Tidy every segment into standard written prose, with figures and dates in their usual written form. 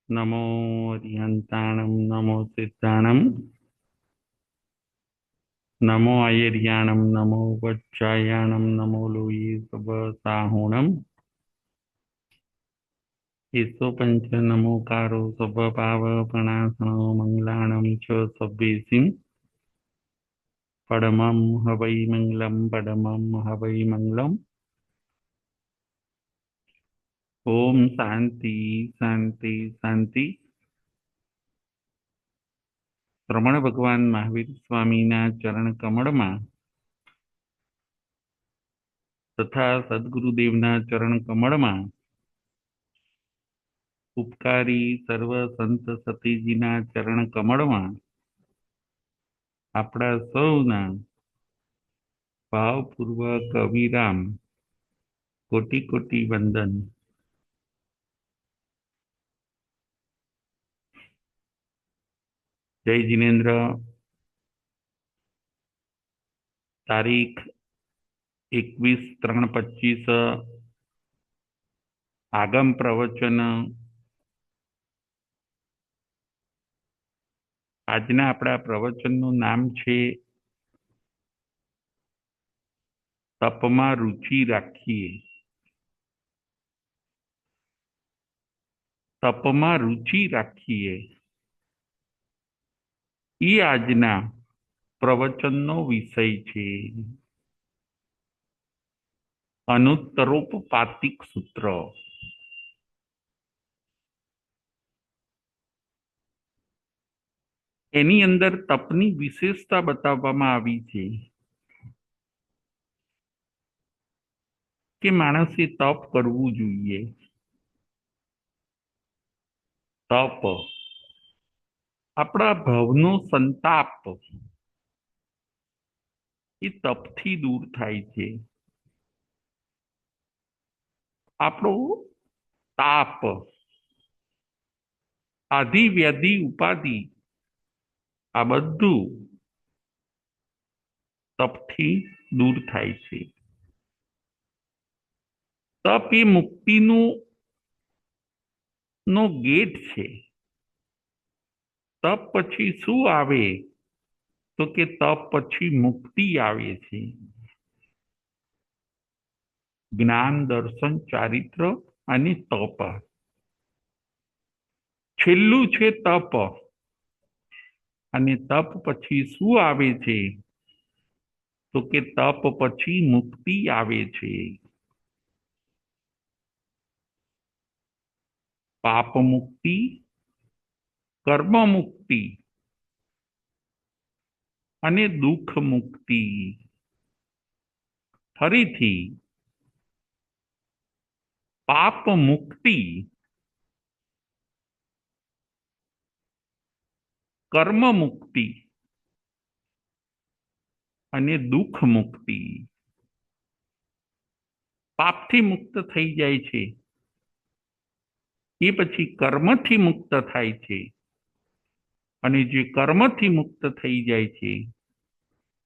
नमो अरिहन्ताणं नमो सिद्धाणं नमो अयर्याणं नमो वज्रायाणं नमो लोये सबसाहुणम् ईसो पंच नमोकारो सबपावपणासनो मङ्गलाणं च सब्बेसिं परमं हवै मङ्गलं परमं हवै मङ्गलम् ओम शांति शांति शांति। રમણ ભગવાન મહાવીર સ્વામીના ચરણ કમળમાં તથા સદગુરુદેવના ચરણ કમળમાં ઉપકારી સર્વ સંત સતીજીના ચરણ કમળમાં આપણા સૌના ભાવપૂર્વક અવિરામ કોટી કોટી વંદન। જય જિનેન્દ્ર। તારીખ 21/3/25 આગમ પ્રવચન। આજના આપણા પ્રવચનનું નામ છે તપમાં રુચિ રાખીએ। તપમાં રુચિ રાખીએ એ આજના પ્રવચનનો વિષય છે। અનુત્તરોપપાતિક સૂત્ર। એની અંદર તપની વિશેષતા બતાવવામાં આવી છે કે માણસે તપ કરવું જોઈએ। તપ આપણા ભાવનો સંતાપ એ તપથી દૂર થાય છે। આપણો તાપ આધિ વ્યાધિ ઉપાધિ આ બધું તપથી દૂર થાય છે। તપ એ મુક્તિનું નો ગેટ છે। તપ પછી શું આવે તો કે તપ પછી મુક્તિ આવે છે। જ્ઞાન દર્શન ચારિત્ર અને તપ છેલ્લું છે તપ। અને તપ પછી શું આવે છે તો કે તપ પછી મુક્તિ આવે છે। પાપ મુક્તિ કર્મ મુક્તિ અને દુઃખ મુક્તિ। ફરીથી પાપ મુક્તિ કર્મ મુક્તિ અને દુઃખ મુક્તિ। પાપથી મુક્ત થઈ જાય છે એ પછી કર્મથી મુક્ત થાય છે અને જે કર્મથી મુક્ત થઈ જાય છે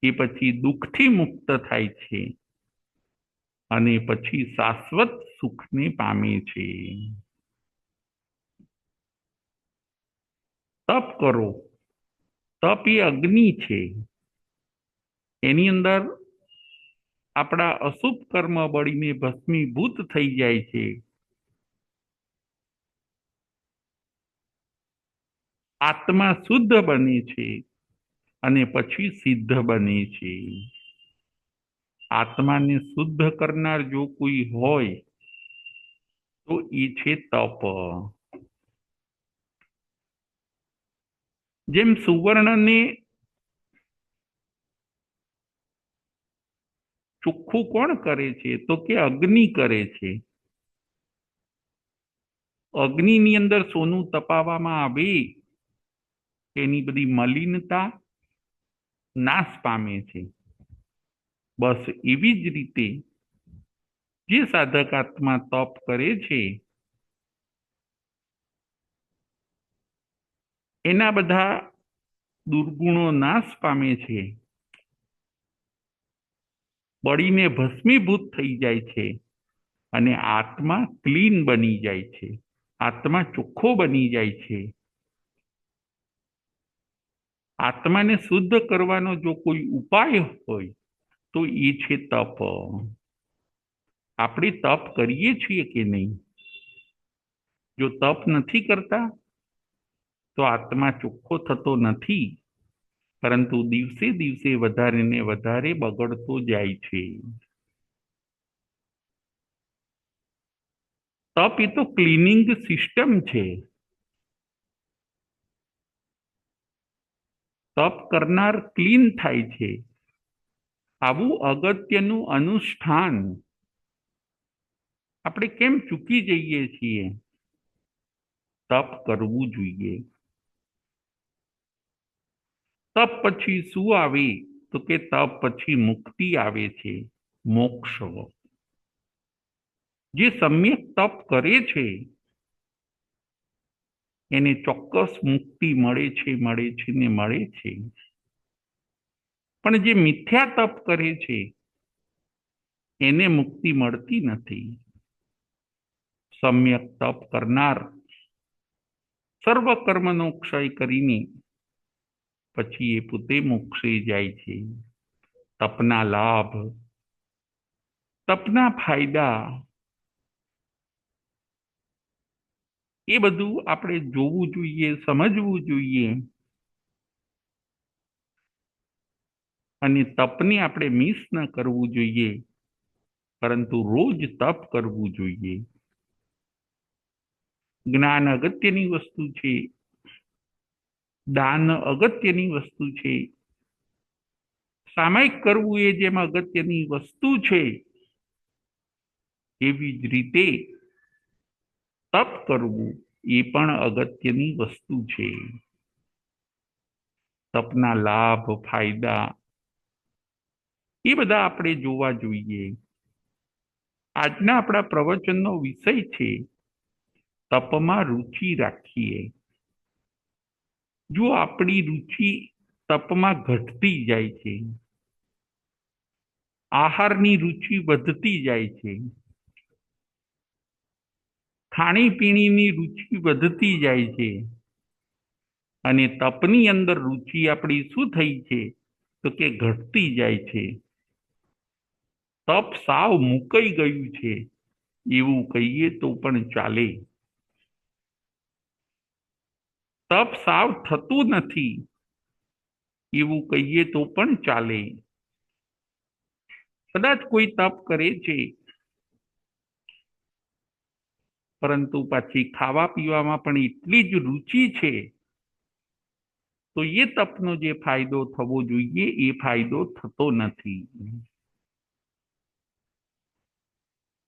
એ પછી દુઃખથી મુક્ત થાય છે અને પછી શાશ્વત સુખને પામે છે। તપ કરો। તપ એ અગ્નિ છે। એની અંદર આપણા અશુભ કર્મ બળીને ભસ્મીભૂત થઈ જાય છે। આત્મા શુદ્ધ બને છે અને પછી સિદ્ધ બને છે। આત્માને શુદ્ધ કરનાર જો કોઈ હોય તો એ છે તપ। જેમ સુવર્ણને ચોખ્ખું કોણ કરે છે તો કે અગ્નિ કરે છે। અગ્નિની અંદર સોનું તપાવવામાં આવે એની બધી મલિનતા નાશ પામે છે। બસ એવી જ રીતે જે સાધક આત્મા તપ કરે છે એના બધા દુર્ગુણો નાશ પામે છે, બળીને ભસ્મીભૂત થઈ જાય છે અને આત્મા ક્લીન બની જાય છે। આત્મા ચોખ્ખો બની જાય છે. આત્માને શુદ્ધ કરવાનો જો કોઈ ઉપાય હોય તો એ છે તપ. આપણે તપ કરીએ છીએ કે નહીં? જો તપ નથી કરતા તો આત્મા ચોખ્ખો થતો નથી, પરંતુ દિવસે દિવસે વધારે ને વધારે બગડતો જાય છે. તપ એ તો ક્લીનિંગ સિસ્ટમ છે. તપ કરનાર ક્લીન થાય છે. આવું અગત્યનું અનુષ્ઠાન આપણે કેમ ચૂકી જઈએ છીએ? તપ કરવું જોઈએ. તપ પછી શું આવે? તો કે તપ પછી મુક્તિ આવે છે, મોક્ષ. જે સમ્યક તપ કરે છે એને ચોક્કસ મુક્તિ મળે છે, મળે છે ને મળે છે. પણ જે મિથ્યા તપ કરે છે એને મુક્તિ મળતી નથી. સમ્યક તપ કરનાર સર્વ કર્મનો ક્ષય કરીને પછી એ પોતે મોક્ષે જાય છે. તપના લાભ, તપના ફાયદા, એ બધું આપણે જોવું જોઈએ, સમજવું જોઈએ. અને તપને આપણે મિસ ન કરવું જોઈએ, પરંતુ રોજ તપ કરવું જોઈએ. જ્ઞાન અગત્યની વસ્તુ છે, દાન અગત્યની વસ્તુ છે, સામાયિક કરવું એ જેમ અગત્યની વસ્તુ છે, એવી જ રીતે તપ કરવું એ પણ અગત્યની વસ્તુ છે. તપના લાભ, ફાયદા એ બધા આપણે જોવા જોઈએ. આજના આપણા પ્રવચનનો વિષય છે તપમાં રુચિ રાખીએ. જો આપણી રુચિ તપમાં ઘટતી જાય છે, આહારની રુચિ વધતી જાય છે, ખાણીપીણીની રુચિ વધતી જાય છે, અને તપની અંદર રુચિ આપણી શું થઈ છે? તો કે ઘટતી જાય છે. તપ સાવ મુકાઈ ગયું છે એવું કહીએ તો પણ ચાલે. તપ સાવ થતું નથી એવું કહીએ તો પણ ચાલે. કદાચ કોઈ તપ કરે છે પરંતુ પાછી ખાવા પીવામાં પણ એટલી જ રુચિ છે, તો એ તપનો જે ફાયદો થવો જોઈએ એ ફાયદો થતો નથી.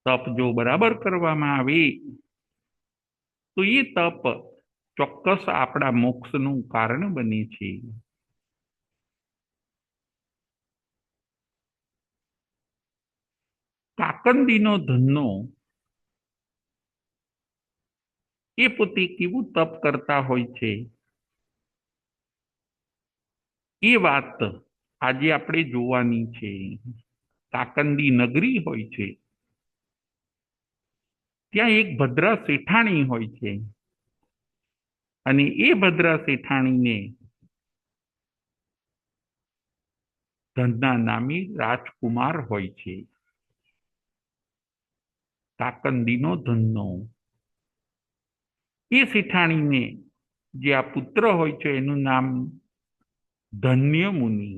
તપ જો બરાબર કરવામાં આવે તો એ તપ ચોક્કસ આપણા મોક્ષનું કારણ બને છે. કાકંદીનો ધનનો એ પોતે કેવું તપ કરતા હોય છે એ વાત આજે આપણે જોવાની છે. કાકંદી નગરી હોય છે, ત્યાં એક ભદ્રા શેઠાણી હોય છે, અને એ ભદ્રા શેઠાણીને ધનના નામી રાજકુમાર હોય છે. કાકંદીનો ધનનો એ શેઠાણીને જે આ પુત્ર હોય છે એનું નામ ધન્ય મુનિ.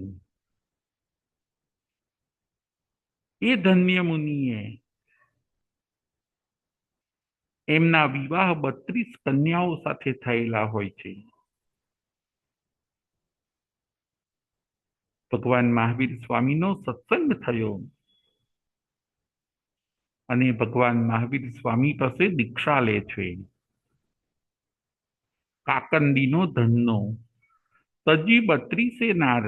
એ ધન્ય મુનિએ એમના વિવાહ 32 કન્યાઓ સાથે થયેલા હોય છે. ભગવાન મહાવીર સ્વામીનો સત્સંગ થયો અને ભગવાન મહાવીર સ્વામી પાસે દીક્ષા લે છે. કાકંદીનો ધનનો તજી 32 નાર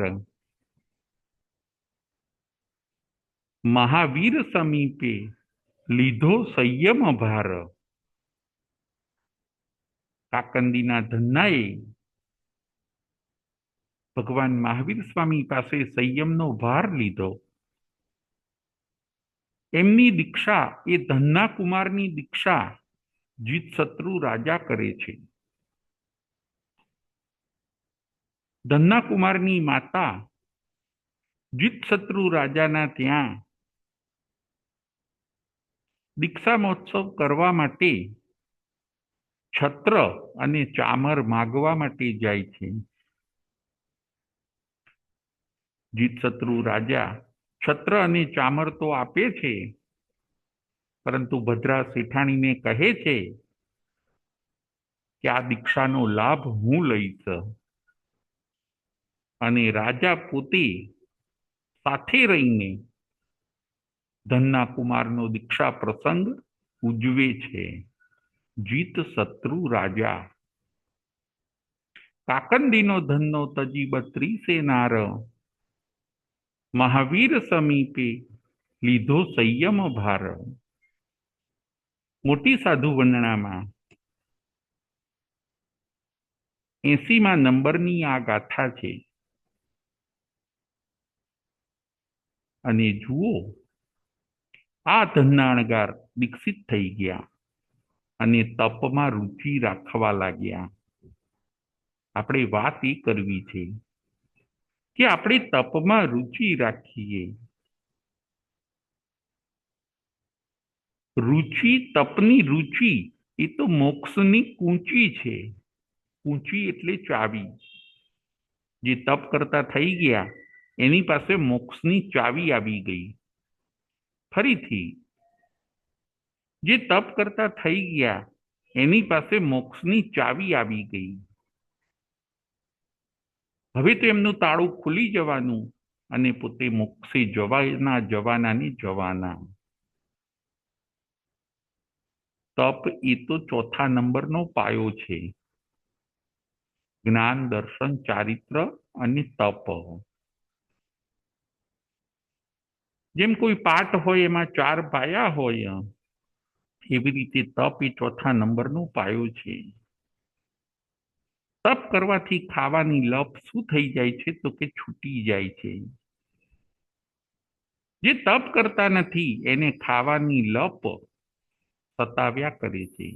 મહાવીર સમીપે લીધો સંયમ ભાર. કાકંદીના ધન્નાએ ભગવાન મહાવીર સ્વામી પાસે સંયમનો ભાર લીધો. એમની દીક્ષા, એ ધન્ના કુમારની દીક્ષા જીત શત્રુ રાજા કરે છે. ધનના કુમારની માતા જીત શત્રુ રાજાના ત્યાં દીક્ષા મહોત્સવ કરવા માટે છત્ર અને ચામર માગવા માટે જાય છે. જીત શત્રુ રાજા છત્ર અને ચામર તો આપે છે, પરંતુ ભદ્રા શેઠાણીને કહે છે કે આ દીક્ષાનો લાભ હું લઈશ. અને રાજા પોતે સાથે રહીને ધનના કુમારનો દીક્ષા પ્રસંગ ઉજવે છે. જીત શત્રુ રાજા કાકંદીનો ધનનો તજી 32 નાર, મહાવીર સમીપે લીધો સંયમ ભાર. મોટી સાધુ વંદનામાં 80મા નંબરની આ ગાથા છે. અને જુઓ, આ ધનના અણગાર દીક્ષિત થઈ ગયા અને તપમાં રુચિ રાખવા લાગ્યા. આપણે વાત એ કરવી છે કે આપણે તપમાં રુચિ રાખીએ. રુચિ, તપની રુચિ એ તો મોક્ષની કૂંચી છે. કૂંચી એટલે ચાવી. જે તપ કરતા થઈ ગયા એની પાસે મોક્ષની ચાવી આવી ગઈ. ફરીથી, જે તપ કરતા થઈ ગયા એની પાસે મોક્ષની ચાવી આવી ગઈ. હવે તો એમનું તાળું ખુલી જવાનું અને પોતે મોક્ષે જવાના ને જવાના. તપ એ તો ચોથા નંબરનો પાયો છે. જ્ઞાન, દર્શન, ચારિત્ર અને તપ. જેમ કોઈ પાઠ હોય એમાં 4 પાયા હોય, એવી રીતે તપ એ ચોથા નંબરનો પાયો છે. તપ કરવાથી ખાવાની લપ શું થઈ જાય છે તો કે છૂટી જાય છે. જે તપ કરતા નથી એને ખાવાની લપ સતાવ્યા કરે છે.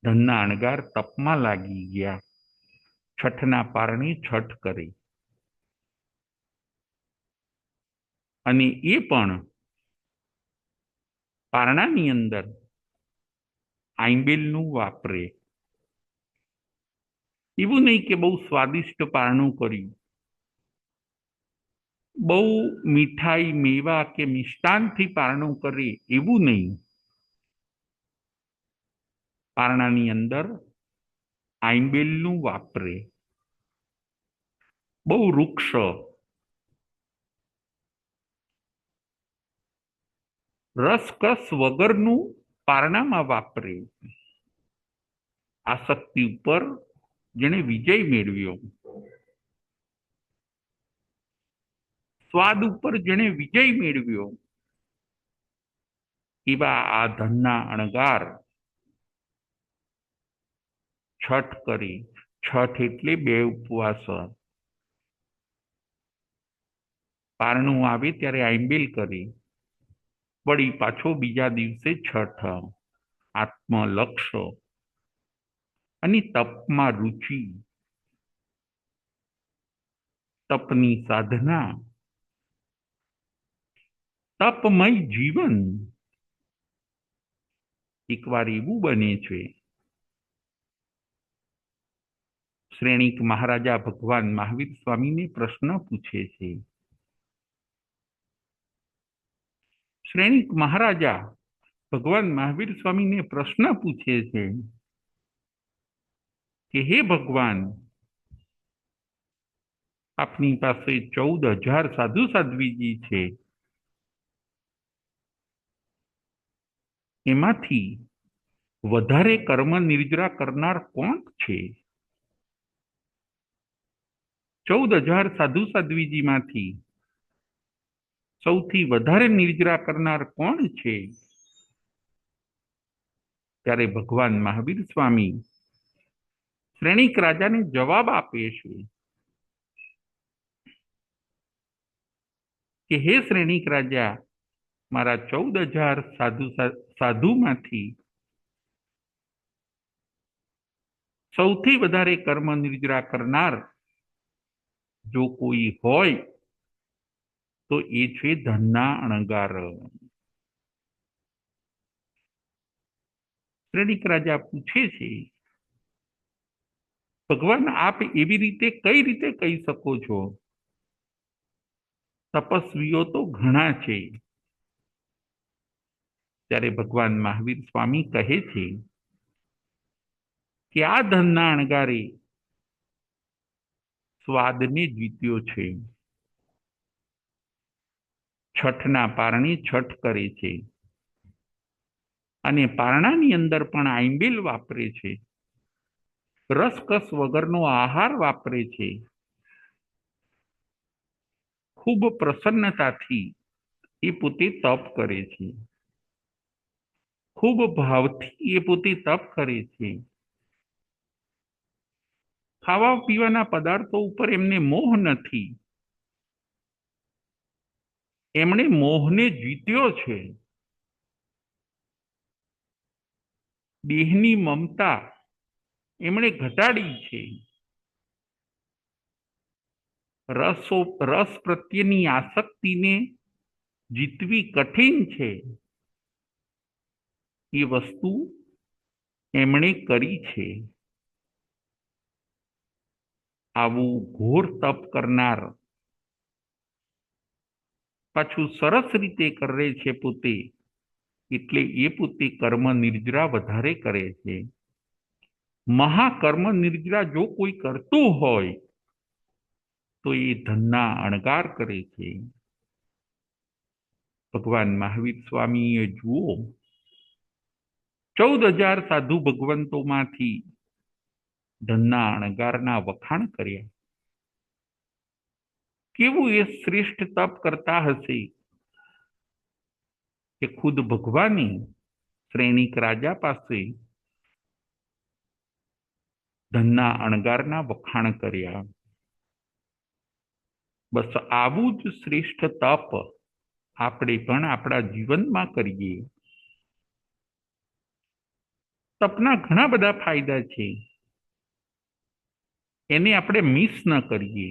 ધનના અણગાર તપમાં લાગી ગયા. છઠના પારણે છઠ કરે અને એ પણ પારણાની અંદર આંબેલનું વાપરે. એવું નહીં કે બહુ સ્વાદિષ્ટ પારણું કર્યું, બહુ મીઠાઈ, મેવા કે મિષ્ટાનથી પારણું કરે એવું નહીં. પારણાની અંદર આંબેલનું વાપરે. બહુ વૃક્ષ, રસકસ વગરનું પારણામાં વાપરે. આસક્તિ ઉપર જેણે વિજય મેળવ્યો, સ્વાદ ઉપર જેણે વિજય મેળવ્યો, એવા આ ધનના અણગાર છઠ કરે. છઠ એટલે 2 ઉપવાસ. પારણું આવે ત્યારે આંબેલ કરે, વળી પાછો બીજા દિવસે છઠ. આત્મલક્ષ્ય અને તપમાં રુચિ, તપની સાધના, તપમય જીવન. એકવાર એવું બને છે, શ્રેણીક મહારાજા ભગવાન મહાવીર સ્વામીને પ્રશ્ન પૂછે છે. શ્રેણીક મહારાજા ભગવાન મહાવીર સ્વામીને પ્રશ્ન પૂછે છે કે હે ભગવાન, આપની પાસે 14,000 સાધુ સાધ્વીજી છે, એમાંથી વધારે કર્મ નિર્જરા કરનાર કોણ છે? 14,000 સાધુ સાધ્વીજીમાંથી સૌથી વધારે નિર્જરા કરનાર કોણ છે? ત્યારે ભગવાન મહાવીર સ્વામી શ્રેણીક રાજાને જવાબ આપે છે કે હે શ્રેણીક રાજા, મારા 14,000 સાધુમાંથી સૌથી વધારે કર્મ નિર્જરા કરનાર જો કોઈ હોય તો એ છે ધનના અણગાર. શ્રેણિક રાજા પૂછે છે, ભગવાન આપ એવી રીતે કઈ રીતે કહી શકો છો? તપસ્વીઓ તો ઘણા છે. ત્યારે ભગવાન મહાવીર સ્વામી કહે છે કે આ ધનના અણગારે સ્વાદને જીત્યો છે. છઠના પારણે છઠ કરે છે અને પારણાની અંદર પણ આંબેલ વાપરે છે. રસકસ વગરનો આહાર વાપરે છે. ખૂબ પ્રસન્નતાથી એ પોતે તપ કરે છે. ખૂબ ભાવથી એ પોતે તપ કરે છે. ખાવા પીવાના પદાર્થો ઉપર એમને મોહ નથી. એમણે મોહને જીત્યો છે. દેહની મમતા એમણે ઘટાડી છે. રસ પ્રત્યેની આસક્તિને જીતવી કઠિન છે. એ વસ્તુ એમણે કરી છે. આવું ઘોર તપ કરનાર પાછું સરસ રીતે કરે છે પોતે, એટલે એ પોતે કર્મ નિર્જરા વધારે કરે છે. મહાકર્મ નિર્જરા જો કોઈ કરતું હોય તો એ ધનના અણગાર કરે છે. ભગવાન મહાવીર સ્વામીએ જુઓ 14,000 સાધુ ભગવંતોમાંથી ધનના અણગારના વખાણ કર્યા. કેવું એ શ્રેષ્ઠ તપ કરતા હશે કે ખુદ ભગવાને શ્રેણિક રાજા પાસે ધનના અણગારના વખાણ કર્યા. બસ આવું જ શ્રેષ્ઠ તપ આપણે પણ આપણા જીવનમાં કરીએ. તપના ઘણા બધા ફાયદા છે, એને આપણે મિસ ન કરીએ.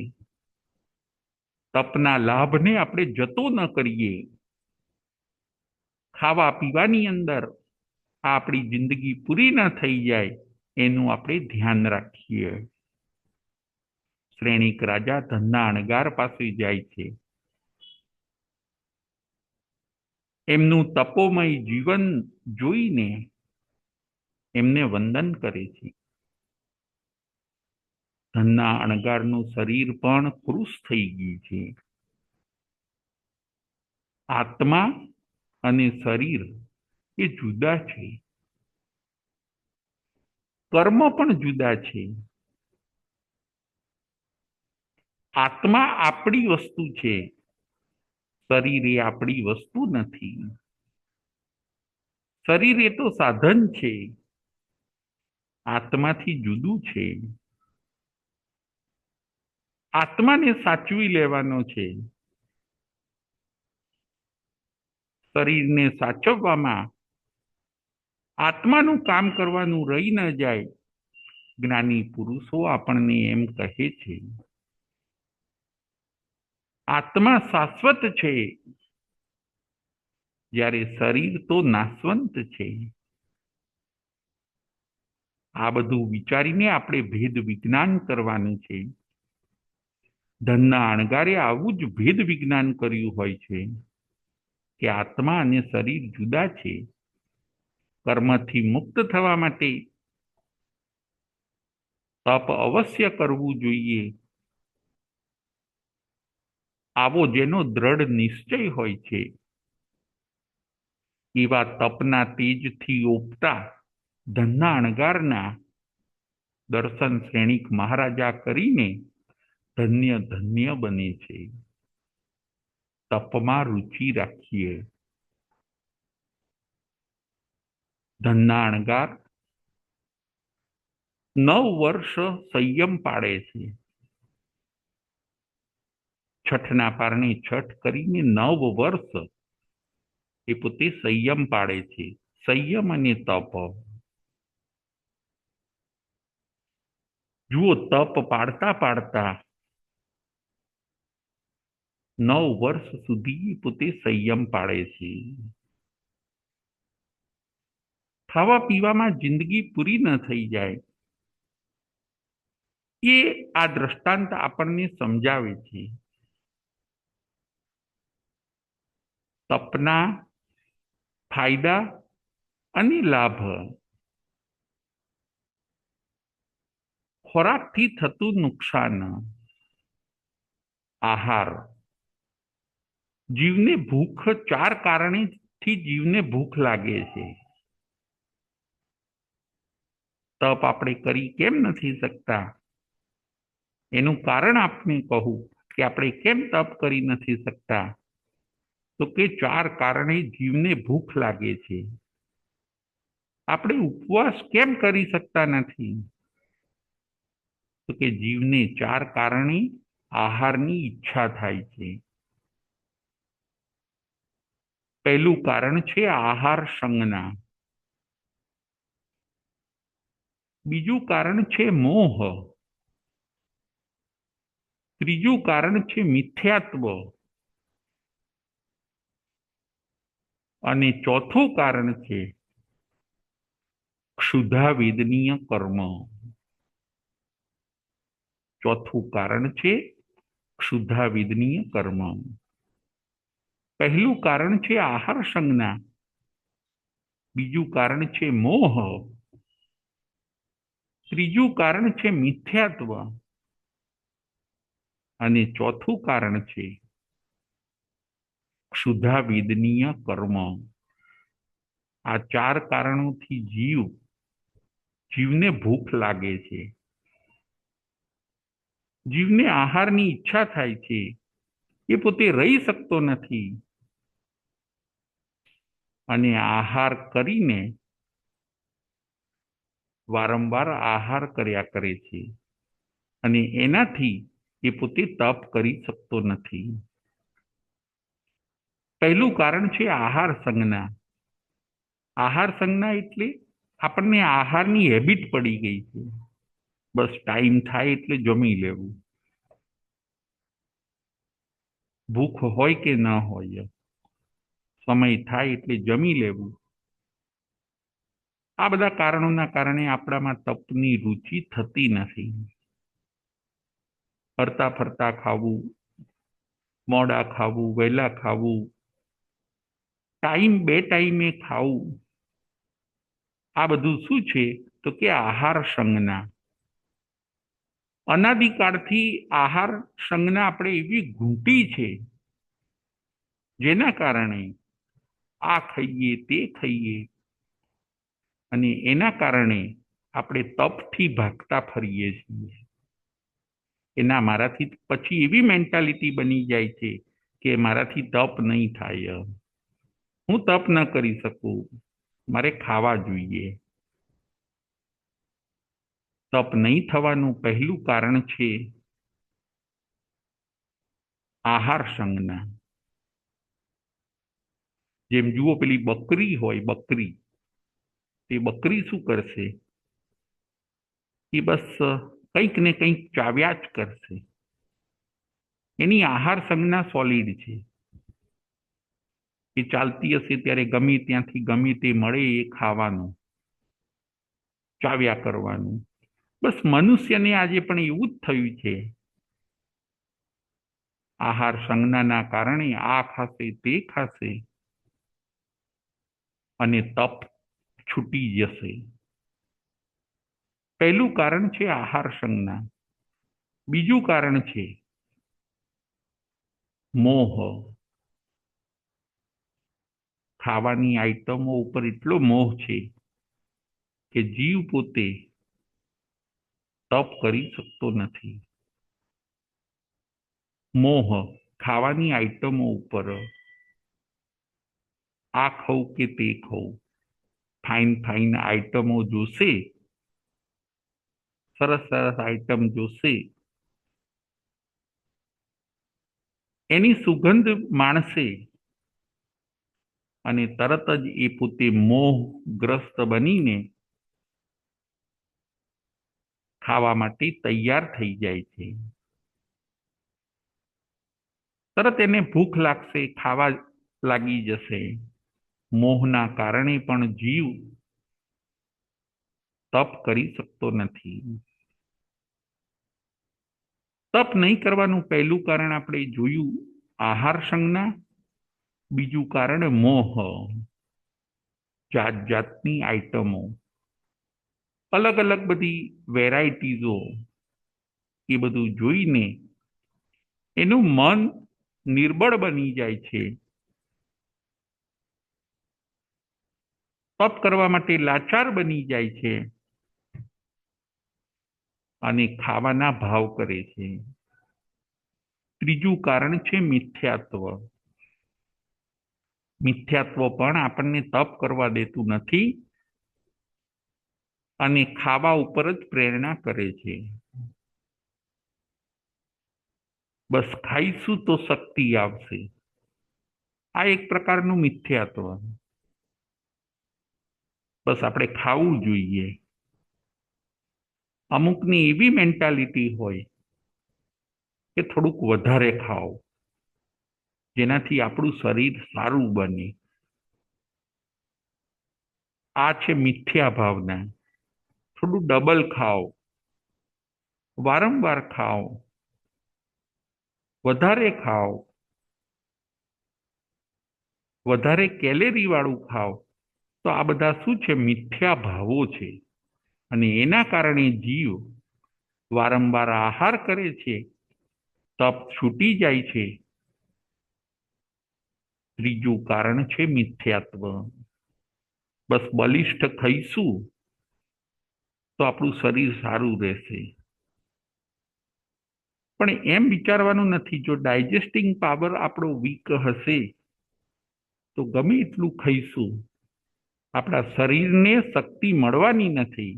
તપના લાભને આપણે જતો ન કરીએ. ખાવા પીવાની અંદર આપણી જિંદગી પૂરી ન થઈ જાય એનું આપણે ધ્યાન રાખીએ. શ્રેણિક રાજા ધનના અણગાર પાસે જાય છે. એમનું તપોમય જીવન જોઈને એમને વંદન કરે છે. ધનના અણગારનું શરીર પણ કૃશ થઈ ગયું છે. આત્મા અને શરીર એ જુદા છે. કર્મ પણ જુદા છે. આત્મા આપણી વસ્તુ છે, શરીર એ આપણી વસ્તુ નથી. શરીર એ તો સાધન છે, આત્માથી જુદું છે. આત્માને સાચવી લેવાનો છે. શરીરને સાચવવામાં આત્માનું કામ કરવાનું રહી ન જાય. જ્ઞાની પુરુષો આપણને એમ કહે છે. આત્મા શાશ્વત છે, જ્યારે શરીર તો નાશવંત છે. આ બધું વિચારીને આપણે ભેદ વિજ્ઞાન કરવાનું છે. ધનના અણગારે આવું જ ભેદ વિજ્ઞાન કર્યું હોય છે કે આત્મા અને શરીર જુદા છે. કર્મથી મુક્ત થવા માટે તપ અવશ્ય કરવું જોઈએ. આવો જેનો દ્રઢ નિશ્ચય હોય છે એવા તપના તેજથી ઓપતા ધનના અણગારના દર્શન શ્રેણિક મહારાજા કરીને ધન્ય ધન્ય બને છે. તપમાં રુચિ રાખીએ. ધનના અણગાર 9 વર્ષ સંયમ પાળે છે. છઠના પારણે છઠ કરીને 9 વર્ષ એ પોતે સંયમ પાળે છે. સંયમ અને તપ જુઓ, તપ પાડતા પાડતા 9 વર્ષ સુધી પોતે સંયમ પાળે છે. ખાવા પીવામાં જિંદગી પૂરી ન થઈ જાય, એ આ દ્રષ્ટાંત આપણને સમજાવે છે. તપના ફાયદા અને લાભ. ખોરાકથી થતું નુકસાન. આહાર. જીવને ભૂખ 4 કારણેથી જીવને ભૂખ લાગે છે. તપ આપણે કરી કેમ નથી શકતા? એનું કારણ આપને કહું કે આપણે કેમ તપ કરી નથી શકતા, તો કે 4 કારણે જીવને ભૂખ લાગે છે. આપણે ઉપવાસ કેમ કરી શકતા નથી, તો કે જીવને 4 કારણે આહારની ઈચ્છા થાય છે. પહેલું કારણ છે આહાર સંજ્ઞા. બીજું કારણ છે મોહ. ત્રીજું કારણ છે મિથ્યાત્વ. અને ચોથું કારણ છે ક્ષુધાવેદનીય કર્મ. ચોથું કારણ છે ક્ષુધાવેદનીય કર્મ. પહેલું કારણ છે આહાર સંજ્ઞા. બીજું કારણ છે મોહ. ત્રીજું કારણ છે મિથ્યાત્વ. અને ચોથું કારણ છે ક્ષુધાવેદનીય કર્મ. આ 4 કારણોથી જીવને ભૂખ લાગે છે. જીવને આહારની ઈચ્છા થાય છે, એ પોતે રહી શકતો નથી અને આહાર કરીને વારંવાર આહાર કર્યા કરે છે અને એનાથી એ પોતે તપ કરી શકતો નથી. પહેલું કારણ છે આહાર સંજ્ઞા. આહાર સંજ્ઞા એટલે આપણને આહારની હેબિટ પડી ગઈ છે. બસ ટાઈમ થાય એટલે જમી લેવું, ભૂખ હોય કે ન હોય, સમય થાય એટલે જમી લેવું. આ બધા કારણોના કારણે આપણામાં તપની રુચિ થતી નથી. ફરતા ફરતા ખાવું, મોડા ખાવું, વહેલા ખાવું, બે ટાઈમે ખાવું, આ બધું શું છે, તો કે આહાર સંજ્ઞા. અનાદિકાળથી આહાર સંજ્ઞા આપણે એવી ઘૂંટી છે, જેના કારણે આ ખાઈએ તે ખાઈએ અને એના કારણે આપણે તપથી ભાગતા ફરીએ છીએ. એના મારાથી પછી એવી મેન્ટાલિટી બની જાય છે કે મારાથી તપ નહીં થાય, હું તપ ન કરી શકું, મારે ખાવા જોઈએ. તપ નહીં થવાનું પહેલું કારણ છે આહાર સંજ્ઞા. જેમ જુઓ, પેલી બકરી હોય, બકરી, તે બકરી શું કરશે? એ બસ કંઈક ને કંઈક ચાવ્યા જ કરશે. એની આહાર સંજ્ઞા સોલિડ છે. એ ચાલતી હશે ત્યારે ગમે ત્યાંથી ગમે તે મળે એ ખાવાનું, ચાવ્યા કરવાનું. બસ મનુષ્યને આજે પણ એવું જ થયું છે. આહાર સંજ્ઞાના કારણે આ ખાશે તે ખાશે અને તપ છૂટી જશે. પહેલું કારણ છે આહાર સંજ્ઞા. બીજું કારણ છે મોહ. ખાવાની આઈટમો ઉપર એટલો મોહ છે કે જીવ પોતે તપ કરી શકતો નથી. મોહ ખાવાની આઈટમો ઉપર, આ ખાઉં કે તે ખાઉં, ફાઇન ફાઇન આઈટમો જોશે, સરસ સરસ આઈટમ જોશે, એની સુગંધ માણશે અને તરત જ એ પોતે મોહગ્રસ્ત બનીને ખાવા માટે તૈયાર થઈ જાય છે. તરત એને ભૂખ લાગશે, ખાવા લાગી જશે. મોહના કારણે પણ જીવ તપ કરી શકતો નથી. તપ નહીં કરવાનું પહેલું કારણ આપણે જોયું આહાર સંજ્ઞા, બીજું કારણ મોહ. જાત જાતની આઈટમો, અલગ અલગ બધી વેરાયટીઝો, એ બધું જોઈને એનું મન નિર્બળ બની જાય છે. તપ કરવા માટે લાચાર બની જાય છે અને ખાવાના ભાવ કરે છે. ત્રીજું કારણ છે મિથ્યાત્વ. મિથ્યાત્વ પણ આપણને તપ કરવા દેતું નથી અને ખાવા ઉપર જ પ્રેરણા કરે છે. બસ ખાઈશું તો શક્તિ આવશે, આ એક પ્રકારનું મિથ્યાત્વ. બસ આપણે ખાવું જોઈએ. અમુકની એવી મેન્ટાલિટી હોય કે થોડુંક વધારે ખાઓ, જેનાથી આપણું શરીર સારું બને. આ છે મિથ્યા ભાવના. થોડું ડબલ ખાઓ, વારંવાર ખાઓ, વધારે ખાઓ, વધારે કેલેરી વાળું ખાઓ, તો આ બધા શું છે? મિથ્યા ભાવો છે. અને એના કારણે જીવ વારંવાર આહાર કરે છે, તપ છૂટી જાય છે. ત્રીજું કારણ છે મિથ્યાત્વ. બસ બલિષ્ઠ થઈશું તો આપણું શરીર સારું રહેશે. પણ એમ વિચારવાનું નથી, જો ડાયજેસ્ટિંગ પાવર આપણો વીક હશે તો ગમે એટલું ખાઈશું, આપણા શરીરને શક્તિ મળવાની નથી.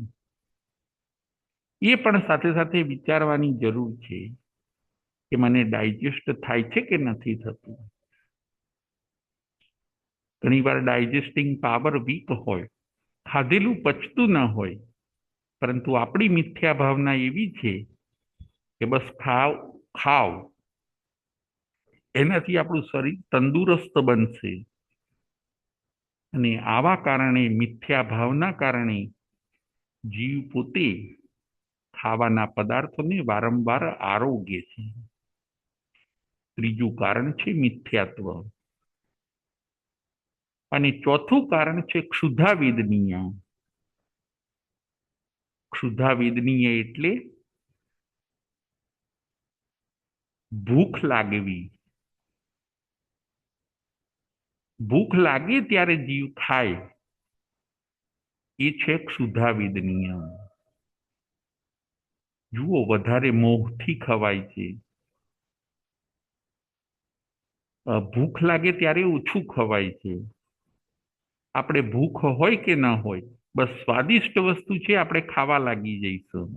એ પણ સાથે સાથે વિચારવાની જરૂર છે કે મને ડાયજેસ્ટ થાય છે કે નથી થતું. ઘણીવાર ડાયજેસ્ટિંગ પાવર વીક હોય, ખાધેલું પચતું ન હોય, પરંતુ આપણી મિથ્યા ભાવના એવી છે કે બસ ખાવ ખાવ, એનાથી આપણું શરીર તંદુરસ્ત બનશે. અને આવા કારણે, મિથ્યા ભાવના કારણે જીવ પોતે ખાવાના પદાર્થોને વારંવાર આરોગે છે. ત્રીજું કારણ છે મિથ્યાત્વ. અને ચોથું કારણ છે ક્ષુધાવેદનીય. ક્ષુધાવેદનીય એટલે ભૂખ લાગવી. ભૂખ લાગે ત્યારે જીવ ખાય, એ છે ક્ષુધાવેદનીય. જુઓ, વધારે મોહથી ખવાય છે. ભૂખ લાગે ત્યારે ઓછું ખવાય છે. આપણે ભૂખ હોય કે ન હોય, બસ સ્વાદિષ્ટ વસ્તુ છે, આપણે ખાવા લાગી જઈશું.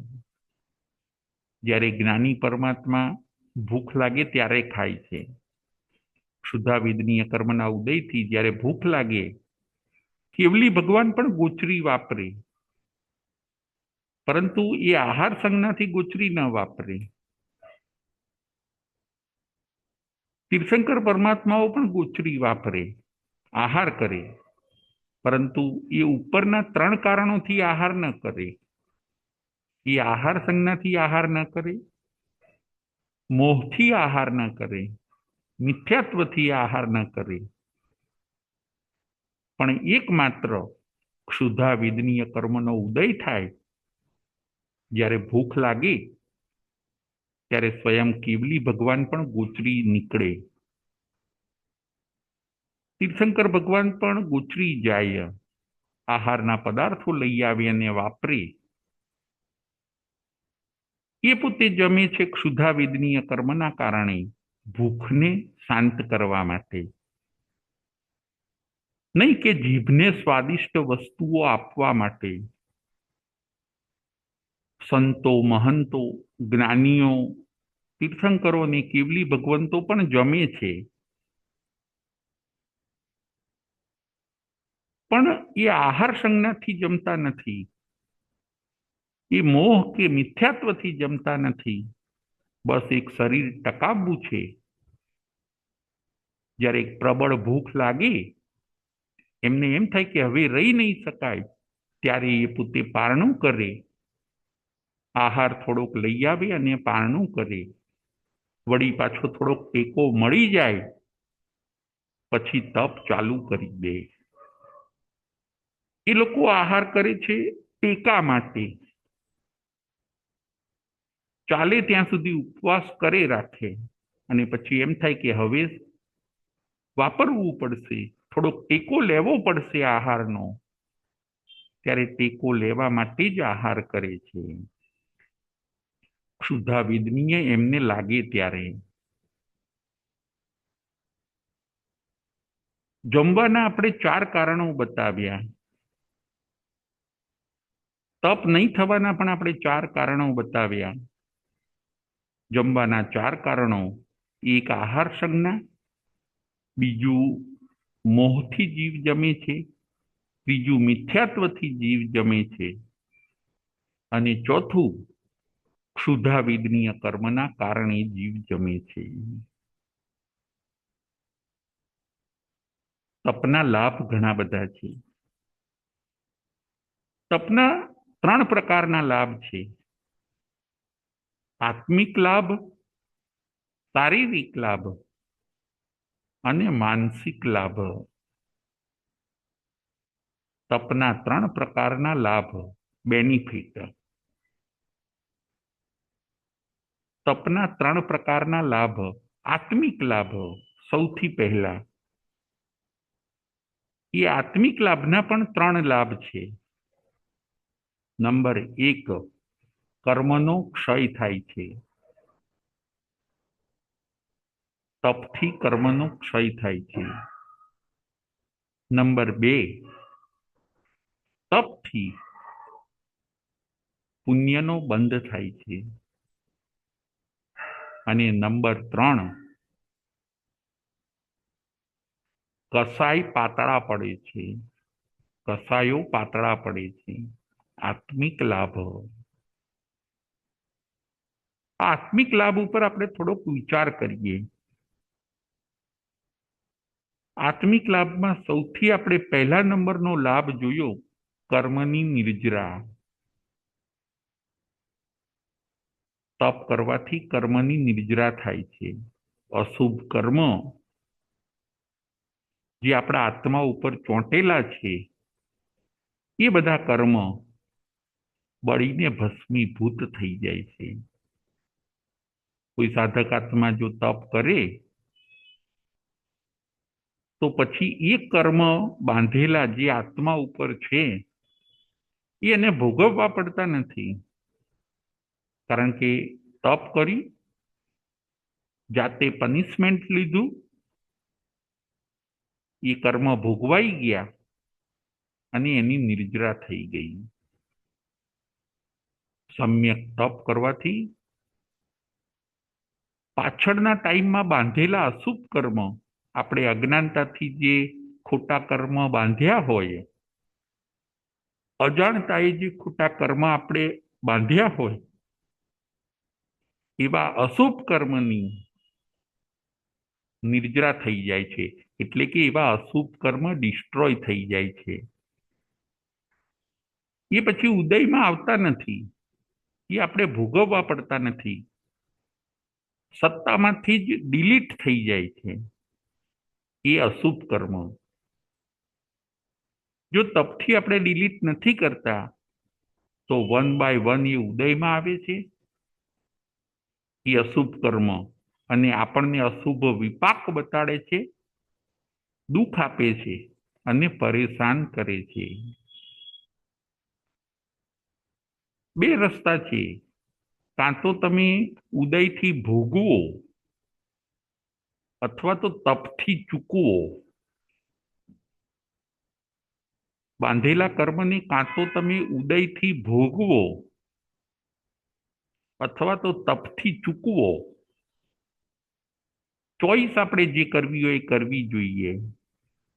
જ્યારે જ્ઞાની પરમાત્મા ભૂખ લાગે ત્યારે ખાય છે. ક્ષુધાવેદનીય કર્મના ઉદયથી જ્યારે ભૂખ લાગે, કેવલી ભગવાન પણ ગોચરી વાપરે, પરંતુ એ આહાર સંજ્ઞાથી ગોચરી ન વાપરે. તીર્થંકર પરમાત્માઓ પણ ગોચરી વાપરે, આહાર કરે, પરંતુ એ ઉપરના 3 કારણોથી આહાર ન કરે. એ આહાર સંજ્ઞાથી આહાર ન કરે, મોહથી આહાર ન કરે, મિથ્યાત્વથી આહાર ન કરે, પણ એકમાત્ર ક્ષુધાવેદનીય કર્મનો ઉદય થાય જ્યારે ભૂખ લાગે, ત્યારે સ્વયં કેવલી ભગવાન પણ ગોચરી નીકળે. તીર્થંકર ભગવાન પણ ગોચરી જાય, આહારના પદાર્થો લઈ આવી અને વાપરે. એ પોતે જમે છે ક્ષુધાવેદનીય કર્મના કારણે, ભૂખને શાંત કરવા માટે. નહીં કે જીભને સ્વાદિષ્ટ વસ્તુઓ આપવા માટે. સંતો, મહંતો, જ્ઞાનીઓ, તીર્થંકરો અને કેવલી ભગવંતો પણ જમે છે, પણ એ આહાર સંજ્ઞાથી જમતા નથી. એ મોહ કે મિથ્યાત્વથી જમતા નથી, બસ એક શરીર ટકાવવું છે. જ્યારે એક પ્રબળ ભૂખ લાગે, એમને એમ થાય કે હવે રહી નહીં શકાય, ત્યારે એ પોતે પારણું કરે, આહાર થોડોક લઈ આવે અને પારણું કરે. વળી પાછો થોડોક ટેકો મળી જાય પછી તપ ચાલુ કરી દે. એ લોકો આહાર કરે છે ટેકા માટે, ચાલે ત્યાં સુધી ઉપવાસ કરે રાખે, અને પછી એમ થાય કે હવે વાપરવું પડશે, થોડોક ટેકો લેવો પડશે આહારનો, ત્યારે ટેકો લેવા માટે જ આહાર કરે છે. ક્ષુધાવેદનીય એમને લાગે ત્યારે. જમવાના આપણે 4 કારણો બતાવ્યા. તપ નહીં થવાના પણ આપણે 4 કારણો બતાવ્યા. જમવાના 4 કારણો: એક આહાર સંજ્ઞા, બીજું મોહથી જીવ જમે છે, ત્રીજું મિથ્યાત્વથી જીવ જમે છે, અને ચોથું ક્ષુધાવેદનીય કર્મના કારણે જીવ જમે છે. તપના લાભ ઘણા બધા છે. તપના 3 પ્રકારના લાભ છે: આત્મિક લાભ, શારીરિક લાભ અને માનસિક લાભ. તપના 3 પ્રકારના લાભ, બેનિફિટ. તપના 3 પ્રકારના લાભ. આત્મિક લાભ સૌથી પહેલા. એ આત્મિક લાભના પણ 3 લાભ છે. નંબર 1, કર્મનો ક્ષય થાય છે. તપથી કર્મનો ક્ષય થાય છે. નંબર 2, તપથી પુણ્યનો બંધ થાય છે. અને નંબર 3, કસાય પાતળા પડે છે. કસાયો પાતળા પડે છે. આત્મિક લાભ. આત્મિક લાભ ઉપર આપણે થોડોક વિચાર કરીએ. આત્મિક લાભમાં સૌથી આપણે પહેલા નંબરનો લાભ જોયો, કર્મની નિર્જરા. તપ કરવાથી કર્મની નિર્જરા થાય છે. અશુભ કર્મ જે આપણા આત્મા ઉપર ચોંટેલા છે, એ બધા કર્મ બળીને ભસ્મીભૂત થઈ જાય છે. કોઈ સાધક આત્મા જો તપ કરે તો પછી એ કર્મ બાંધેલા જે આત્મા ઉપર છે એ એને ભોગવવા પડતા નથી. કારણ કે તપ કરી, જાતે પનિશમેન્ટ લીધું, એ કર્મ ભોગવાઈ ગયા અને એની નિર્જરા થઈ ગઈ. સમ્યક તપ કરવાથી પાછળના ટાઈમમાં બાંધેલા અશુભ કર્મ, આપણે અજ્ઞાનતાથી જે ખોટા કર્મ બાંધ્યા હોય, અજાણતાએ જે ખોટા કર્મ આપણે બાંધ્યા હોય, એવા અશુભ કર્મની નિર્જરા થઈ જાય છે. એટલે કે એવા અશુભ કર્મ ડિસ્ટ્રોય થઈ જાય છે. એ પછી ઉદયમાં આવતા નથી, એ આપણે ભોગવવા પડતા નથી, સત્તામાંથી જ ડિલીટ થઈ જાય છે એ અશુભ કર્મ. જો તપથી આપણે ડિલીટ નથી કરતા તો 1 by 1 એ ઉદયમાં આવે છે, એ અશુભ કર્મ, અને આપણને અશુભ વિપાક બતાડે છે, દુઃખ આપે છે અને પરેશાન કરે છે. 2 રસ્તા છે: કાં તો તમે ઉદયથી ભોગવો અથવા તો તપથી ચૂકવો. બાંધેલા કર્મને કાં તો તમે ઉદયથી ભોગવો અથવા તો તપથી ચૂકવો. ચોઈસ આપણે જે કરવી હોય એ કરવી જોઈએ,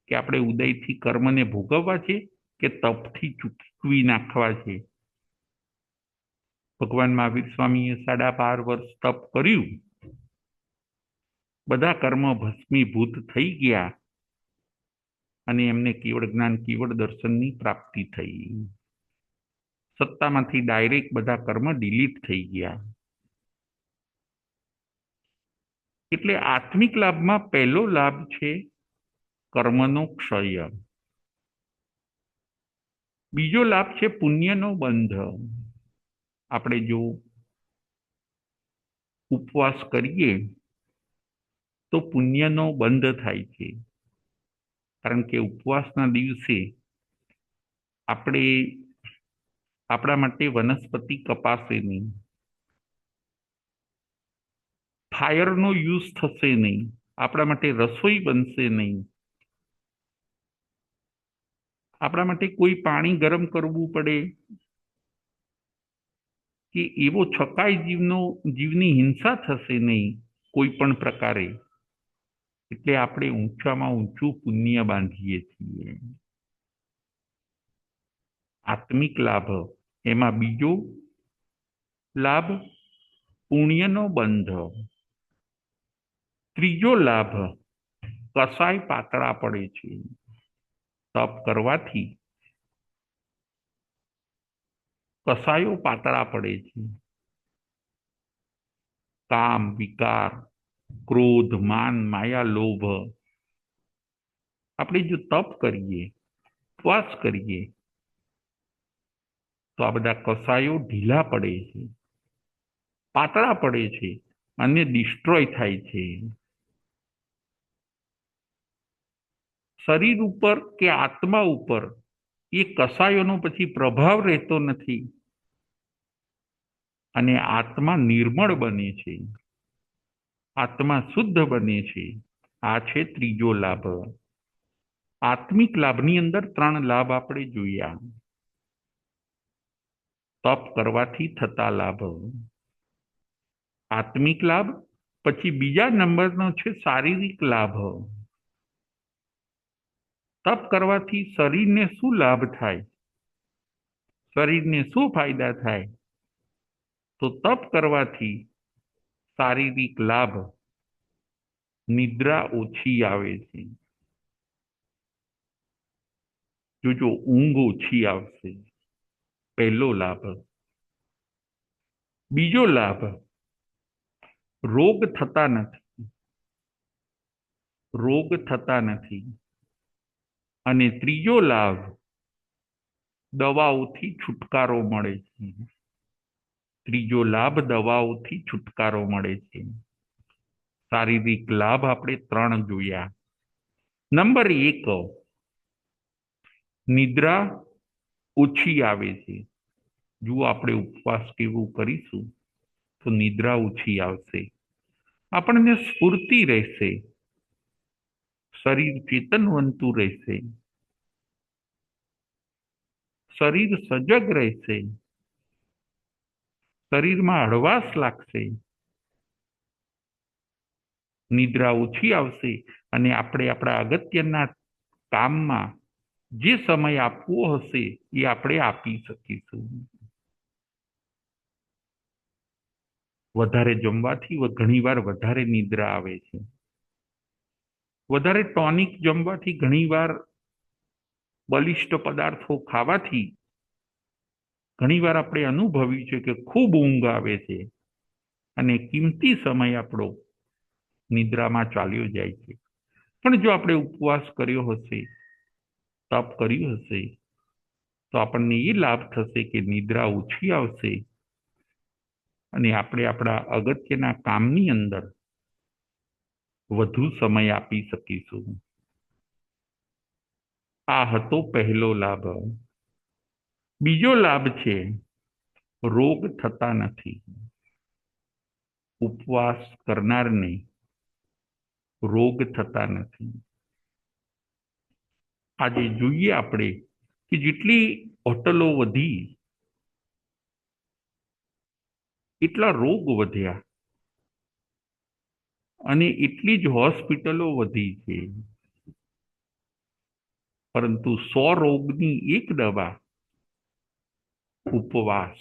કે આપણે ઉદયથી કર્મને ભોગવવા છે કે તપથી ચૂકવી નાખવા છે. ભગવાન મહાવીર સ્વામીએ 12.5 વર્ષ તપ કર્યું, બધા કર્મ ભસ્મીભૂત થઈ ગયા અને એમને કેવળ જ્ઞાન, કેવળ દર્શનની પ્રાપ્તિ થઈ. સત્તામાંથી ડાયરેક્ટ બધા કર્મ ડિલીટ થઈ ગયા. એટલે આત્મિક લાભમાં પહેલો લાભ છે કર્મનો ક્ષય. બીજો લાભ છે પુણ્યનો બંધ. આપણે જો ઉપવાસ કરીએ તો પુણ્યનો બંધ થાય છે, કારણ કે ઉપવાસના દિવસે આપણે આપણા માટે વનસ્પતિ કપાશે નહીં, ફાયરનો યુઝ થશે નહીં, આપણા માટે રસોઈ બનશે નહીં, આપણા માટે કોઈ પાણી ગરમ કરવું પડે કે એવો છકાઈ જીવની હિંસા થશે નહીં કોઈ પણ પ્રકારે. એટલે આપણે ઊંચામાં ઊંચું પુણ્ય બાંધીએ છીએ. આત્મિક લાભ, એમાં બીજો લાભ પુણ્યનો બંધ. ત્રીજો લાભ કસાય પાતળા પડે છે. તપ કરવાથી કસાયો પાતળા પડે છે. કામ, વિકાર, ક્રોધ, માન, માયા, લોભ. આપણે જો તપ કરીએ, ઉપવાસ કરીએ તો આ બધા કસાયો ઢીલા પડે છે, પાતળા પડે છે અને ડિસ્ટ્રોય થાય છે. શરીર ઉપર કે આત્મા ઉપર એ કસાયોનો પછી પ્રભાવ રહેતો નથી અને આત્મા નિર્મળ બને છે, આત્મા શુદ્ધ બને છે. આ છે ત્રીજો લાભ. આત્મિક લાભની અંદર 3 લાભ આપણે જોયા. તપ કરવાથી થતા લાભ, આત્મિક લાભ. પછી બીજા નંબરનો છે શારીરિક લાભ. તપ કરવાથી શરીરને શું લાભ થાય, શરીરને શું ફાયદા થાય? તો તપ કરવાથી શારીરિક લાભ, નિદ્રા ઓછી આવે છે. જોજો, ઊંઘ ઓછી આવશે, પહેલો લાભ. બીજો લાભ, રોગ થતા નથી, રોગ થતા નથી. અને ત્રીજો લાભ, દવાઓથી છુટકારો મળે છે. ત્રીજો લાભ, દવાઓથી છુટકારો મળે છે. શારીરિક લાભ આપણે 3 જોયા. નંબર 1, નિદ્રા ઓછી આવે છે. જો આપણે ઉપવાસ કેવું કરીશું તો નિદ્રા ઓછી આવશે, આપણને સ્ફૂર્તિ રહેશે, શરીર ચેતનવંતું રહેશે, શરીર સજગ રહેશે, શરીરમાં હળવાશ લાગશે, નિદ્રા ઓછી આવશે અને આપણે આપણા અગત્યના કામમાં જે સમય આપવો હશે એ આપણે આપી શકીશું. વધારે જમવાથી ઘણીવાર વધારે નિદ્રા આવે છે. વધારે ટોનિક જમવાથી, ઘણીવાર બલિષ્ઠ પદાર્થો ખાવાથી ઘણીવાર આપણે અનુભવ્યું છે કે ખૂબ ઊંઘ આવે છે અને કિંમતી સમય આપણો નિદ્રામાં ચાલ્યો જાય છે. પણ જો આપણે ઉપવાસ કર્યો હશે, તપ કર્યું હશે, તો આપણને એ લાભ થશે કે નિદ્રા ઓછી આવશે અને આપણે આપણા અગત્યના કામની અંદર વધુ સમય આપી શકીશું. આ હતો પહેલો લાભ. બીજો લાભ છે રોગ થતા નથી. ઉપવાસ કરનારને રોગ થતા નથી. આજે જોઈએ આપણે કે જેટલી હોટલો વધી એટલા રોગ વધ્યા અને એટલી જ હોસ્પિટલો વધી છે. પરંતુ 100 રોગની એક દવા ઉપવાસ.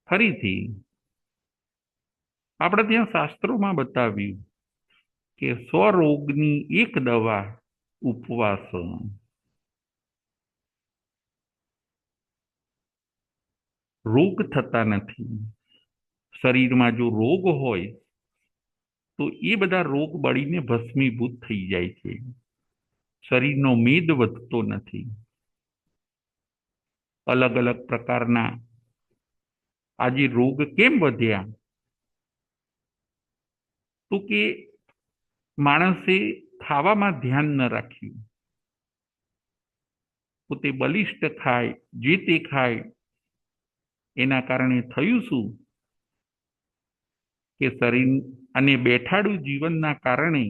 ફરીથી આપણે ત્યાં શાસ્ત્રોમાં બતાવ્યું કે સ્વરોગની એક દવા ઉપવાસ. રોગ થતા નથી. શરીરમાં જો રોગ હોય તો એ બધા રોગ બળીને ભસ્મીભૂત થઈ જાય છે. શરીરનો મેદ વધતો નથી. અલગ અલગ પ્રકારના આજે રોગ કેમ વધ્યા? તો કે માણસે ખાવામાં ધ્યાન ન રાખ્યું. પોતે બલિષ્ઠ ખાય, જે તે ખાય, એના કારણે થયું શું કે શરીર અને બેઠાડું જીવનના કારણે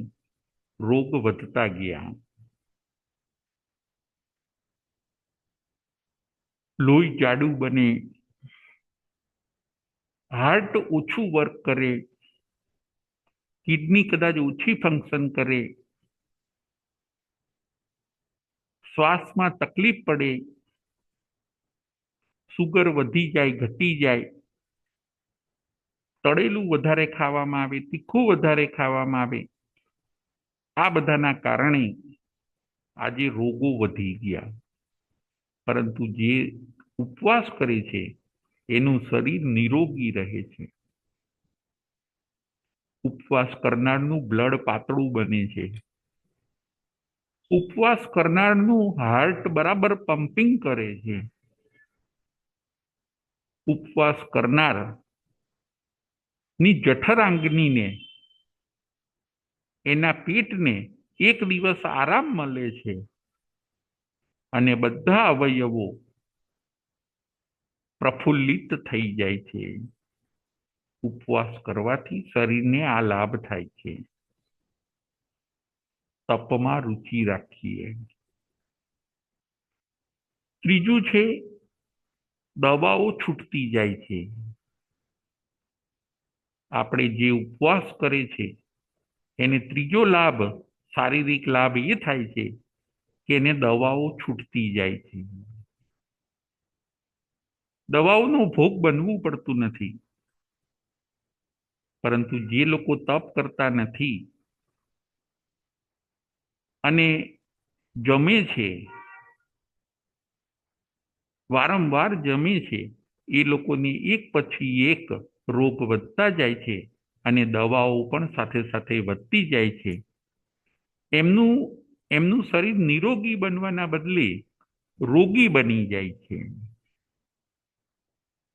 રોગ વધતા ગયા. લોહી જાડું બને, હાર્ટ ઓછું વર્ક કરે, કિડની કદાચ ઓછી ફંક્શન કરે, શ્વાસમાં તકલીફ પડે, સુગર વધી જાય, ઘટી જાય, તળેલું વધારે ખાવામાં આવે, તીખું વધારે ખાવામાં આવે, આ બધાના કારણે આજે રોગો વધી ગયા. પરંતુ જે ઉપવાસ કરે છે એનું શરીર નિરોગી રહે છે. ઉપવાસ કરનારનું બ્લડ પાતળું બને છે. ઉપવાસ કરનારનું હાર્ટ બરાબર પમ્પિંગ કરે છે. ઉપવાસ કરનાર ની જઠરાંગનીને, એના પેટને એક દિવસ આરામ મળે છે અને બધા અવયવો પ્રફુલ્લિત થઈ જાય છે. ઉપવાસ કરવાથી શરીરને આ લાભ થાય છે. તપમાં રુચિ રાખીએ. ત્રીજું છે દવાઓ છૂટતી જાય છે. આપણે જે ઉપવાસ કરે છે એને ત્રીજો લાભ, શારીરિક લાભ એ થાય છે કે એને દવાઓ છૂટતી જાય છે. દવાઓનો ભોગ બનવું પડતું નથી. પરંતુ જે લોકો તપ કરતા નથી અને જમે છે, વારંવાર જમે છે, એ લોકોને એક પછી એક રોગ વધતા જાય છે અને દવાઓ પણ સાથે સાથે વધતી જાય છે. એમનું એમનું શરીર નિરોગી બનવાના બદલે રોગી બની જાય છે.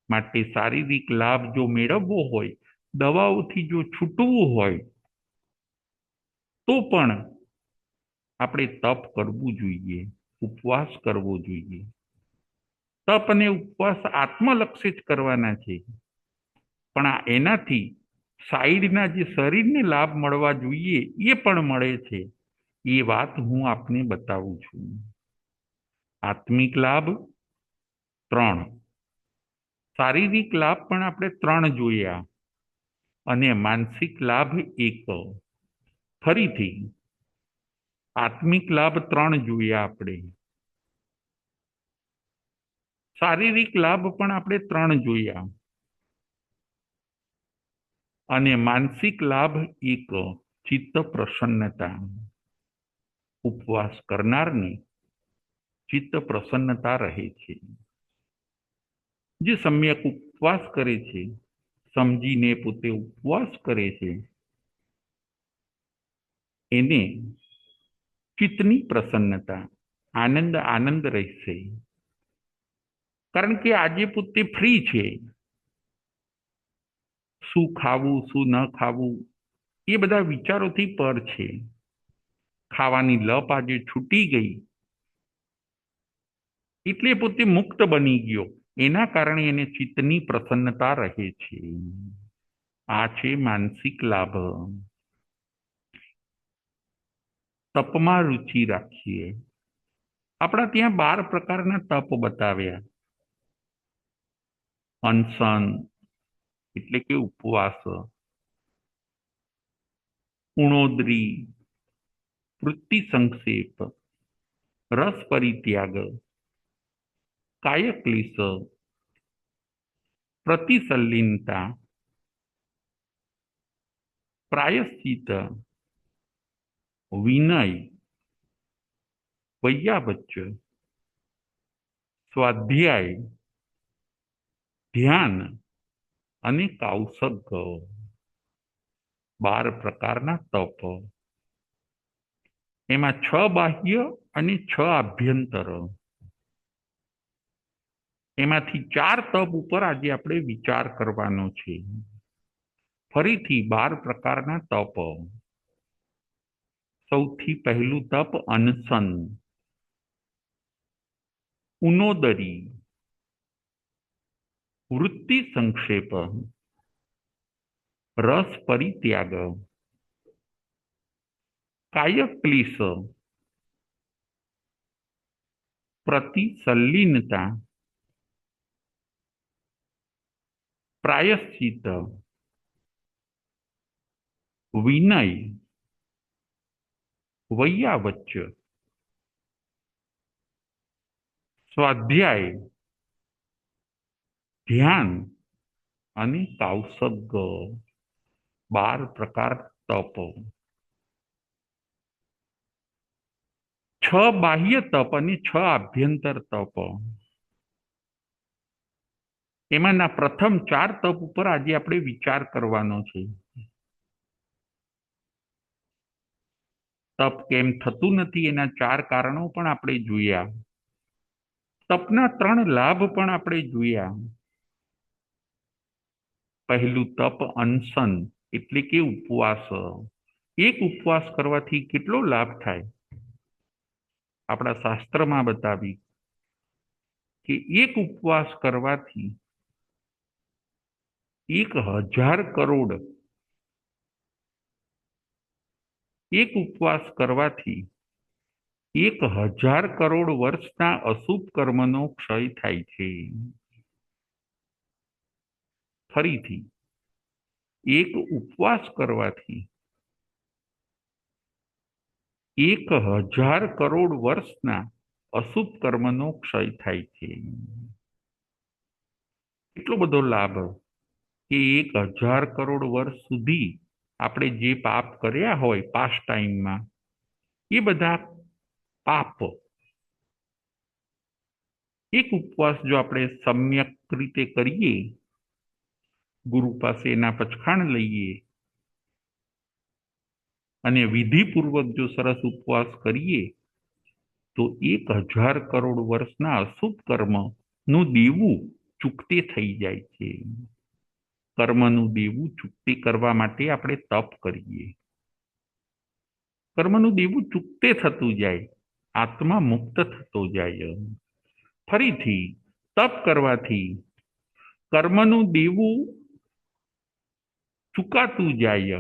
માટે શારીરિક લાભ જો મેળવવો હોય, દવાઓથી જો છૂટવું હોય, તો પણ આપણે તપ કરવું જોઈએ, ઉપવાસ કરવો જોઈએ. તપ અને ઉપવાસ આત્મલક્ષી જ કરવાના છે, પણ એનાથી સાઈડના જે શરીરને લાભ મળવા જોઈએ એ પણ મળે છે. એ વાત હું આપને બતાવું છું. આત્મિક લાભ 3, શારીરિક લાભ પણ આપણે 3 જોયા અને માનસિક લાભ 1. ફરીથી આત્મિક લાભ 3 જોયા આપણે, શારીરિક લાભ પણ આપણે 3 જોયા અને માનસિક લાભ 1, ચિત્ત પ્રસન્નતા. ઉપવાસ કરનારને ચિત્ત પ્રસન્નતા રહે છે. જે સમ્યક ઉપવાસ કરે છે, સમજીને પોતે ઉપવાસ કરે છે, એને ચિત્તની પ્રસન્નતા, આનંદ આનંદ રહેશે. કારણ કે આજે પોતે ફ્રી છે. શું ખાવું, શું ન ખાવું, એ બધા વિચારોથી પર છે. ખાવાની લપ આજે છૂટી ગઈ એટલે પોતે મુક્ત બની ગયો. એના કારણે એને ચિત્તની પ્રસન્નતા રહે છે. આ છે માનસિક લાભ. તપમાં રુચિ રાખીએ. આપણા ત્યાં 12 પ્રકારના તપ બતાવ્યા. અનશન એટલે કે ઉપવાસ, ઉણોદરી, વૃત્તિ સંક્ષેપ, રસ પરિત્યાગ, કાયક્લેશ, પ્રતિસલ્લીનતા, પ્રાયશ્ચિત, વિનય, વૈયાવચ્ચ, સ્વાધ્યાય, ધ્યાન અને કૌસગ, 12 પ્રકારના તપ. એમાં 6 બાહ્ય અને 6 આભ્યંતર. એમાંથી 4 તપ ઉપર આજે આપણે વિચાર કરવાનો છે. ફરીથી 12 પ્રકારના તપ. સૌથી પહેલું તપ અનશન, ઉનોદરી, વૃત્તિ સંક્ષેપ, રસ પરિત્યાગ, કાયક્લિશ, પ્રતિસલ્લીનતા, પ્રાયશ્ચિત, વિનય, વૈયાવચ્ચ, સ્વાધ્યાય, ધ્યાન અને કૌસગ, 12 પ્રકાર તપ. 6 બાહ્ય તપ અને 6 આભ્યંતર તપ. એમાંના પ્રથમ 4 તપ ઉપર આજે આપણે વિચાર કરવાનો છે. તપ કેમ થતું નથી એના 4 કારણો પણ આપણે જોયા. તપના 3 લાભ પણ આપણે જોયા. પહેલું તપ અનશન એટલે કે ઉપવાસ. એક ઉપવાસ કરવાથી કેટલો લાભ થાય? આપણા શાસ્ત્રમાં બતાવી કે એક ઉપવાસ કરવાથી 1000 કરોડ, એક ઉપવાસ કરવાથી 1000 કરોડ વર્ષના અશુભ કર્મનો ક્ષય થાય છે. ફરીથી, એક ઉપવાસ કરવાથી 1000 કરોડ વર્ષના અશુભ કર્મનો ક્ષય થાય છે. એટલો બધો લાભ કે 1000 કરોડ વર્ષ સુધી આપણે જે પાપ કર્યા હોય પાસ્ટ ટાઈમમાં, એ બધા પાપ એક ઉપવાસ જો આપણે સમ્યક રીતે કરીએ, ગુરુ પાસે એના પચખાણ લઈએ અને વિધિપૂર્વક જો સરસ ઉપવાસ કરીએ તો 1000 કરોડ વર્ષના અશુભ કર્મનું દેવું ચૂકતે થઈ જાય છે. કર્મનું દેવું ચૂકતે કરવા માટે આપણે તપ કરીએ. કર્મનું દેવું ચૂકતે થતું જાય, આત્મા મુક્ત થતો જાય. ફરીથી, તપ કરવાથી કર્મનું દેવું ચૂકાતું જાય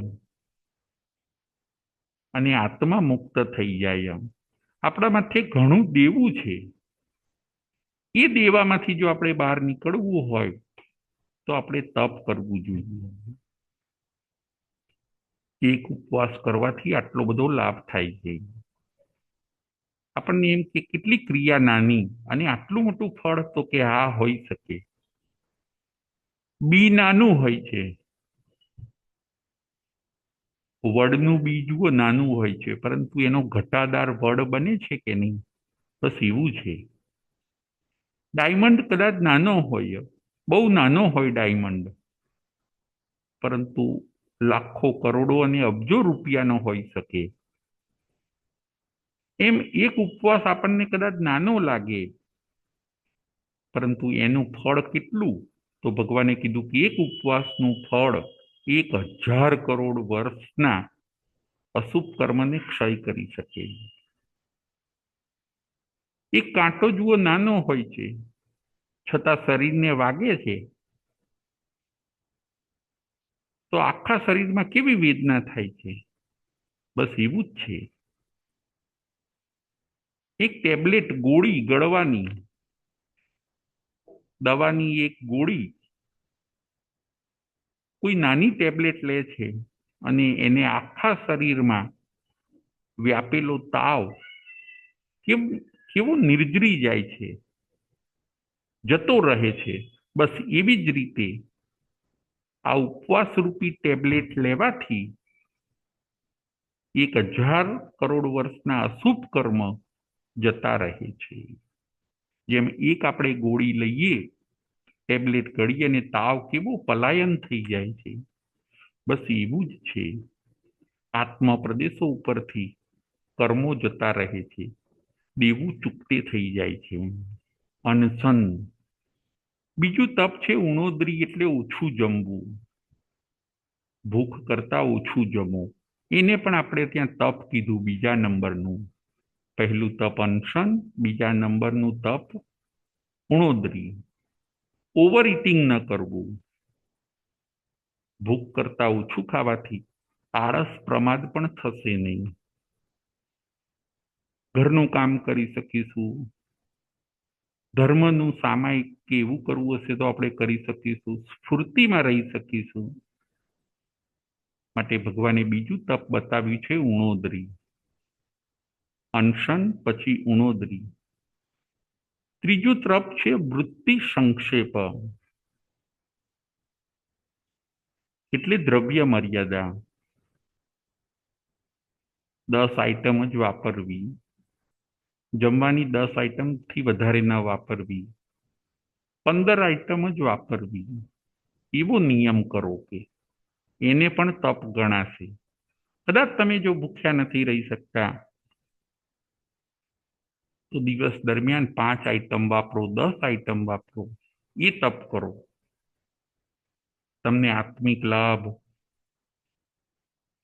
અને આત્મા મુક્ત થઈ જાય. આપણા માથે ઘણું દેવું છે. એ દેવામાંથી જો આપણે બહાર નીકળવું હોય તો આપણે તપ કરવું જોઈએ. એક ઉપવાસ કરવાથી આટલો બધો લાભ થાય છે. આપણને એમ કે કેટલી ક્રિયા નાની અને આટલું મોટું ફળ, તો કે હા, હોઈ શકે. બી નાનું હોય છે, વડનું બી જુઓ નાનું હોય છે, પરંતુ એનો ઘટાદાર વડ બને છે કે નહીં? બસ એવું છે. ડાયમંડ કદાચ નાનો હોય, બહુ નાનો હોય ડાયમંડ, પરંતુ લાખો, કરોડો અને અબજો રૂપિયાનો હોઈ શકે. એમ એક ઉપવાસ આપણને કદાચ નાનો લાગે, પરંતુ એનું ફળ કેટલું? તો ભગવાને કીધું કે એક ઉપવાસનું ફળ 1000 કરોડ વર્ષના અશુભ કર્મને ક્ષય કરી શકે. એક કાંટો જુઓ નાનો હોય છે, છતાં શરીરને વાગે છે તો આખા શરીરમાં કેવી વેદના થાય છે. બસ એવું જ છે. એક ટેબ્લેટ, ગોળી ગળવાની, દવાની એક ગોળી, કોઈ નાની ટેબ્લેટ લે છે અને એને આખા શરીરમાં વ્યાપેલો તાવ કેવો નિર્જરી જાય છે, જતો રહે છે. બસ એવી જ રીતે આ ઉપવાસ રૂપી ટેબ્લેટ લેવાથી 1000 કરોડ વર્ષના અશુભ કર્મ જતા રહે છે. જેમ એક આપણે ગોળી લઈએ, ટેબ્લેટ ગળીએ અને તાવ કેવો પલાયન થઈ જાય છે, બસ એવું જ છે. આત્મ પ્રદેશો ઉપરથી કર્મો જતા રહે છે, દેવું ચૂકતે થઈ જાય છે. અનશન, બીજું તપ છે ઉણોદરી, એટલે ઓછું જમવું, ભૂખ કરતા ઓછું જમો. એને પણ આપણે ત્યાં તપ કીધું. બીજા નંબરનું, પહેલું તપ અનશન, બીજા નંબરનું તપ ઉણોદરી. ઓવર ઇટિંગ ન કરવું, ભૂખ કરતા ઓછું ખાવાથી આળસ પ્રમાદ પણ થશે નહીં. ઘરનું કામ કરી શકીશું, ધર્મનું સામાયિક કે એવું કરવું હશે તો આપણે કરી શકીશું, સ્ફૂર્તિમાં રહી શકીશું. માટે ભગવાને બીજું તપ બતાવ્યું છે ઉણોદરી. અનશન પછી ઉણોદરી. ત્રીજું તપ છે વૃત્તિ સંક્ષેપ, એટલે દ્રવ્ય મર્યાદા. 10 આઈટમ જ વાપરવી, જમવાની 10 આઈટમથી વધારે ન વાપરવી, 15 આઈટમ જ વાપરવી, એવો નિયમ કરો કે એને પણ તપ ગણાશે. કદાચ તમે જો ભૂખ્યા નથી રહી શકતા તો દિવસ દરમિયાન 5 આઈટમ વાપરો, 10 આઈટમ વાપરો, એ તપ કરો. તમને આત્મિક લાભ,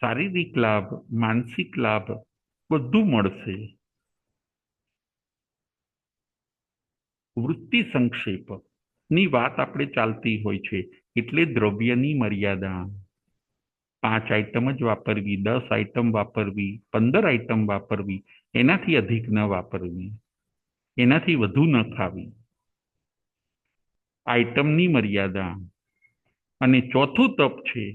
શારીરિક લાભ, માનસિક લાભ બધું મળશે. વૃત્તિ સંક્ષેપ ની વાત આપણે ચાલતી હોય છે, એટલે દ્રવ્યની મર્યાદા. 5 આઈટમ જ વાપરવી, 10 આઈટમ વાપરવી, 15 આઈટમ વાપરવી, એનાથી અધિક ન વાપરવી, એનાથી વધુ ન ખાવી. આઈટમની મર્યાદા. અને ચોથું તપ છે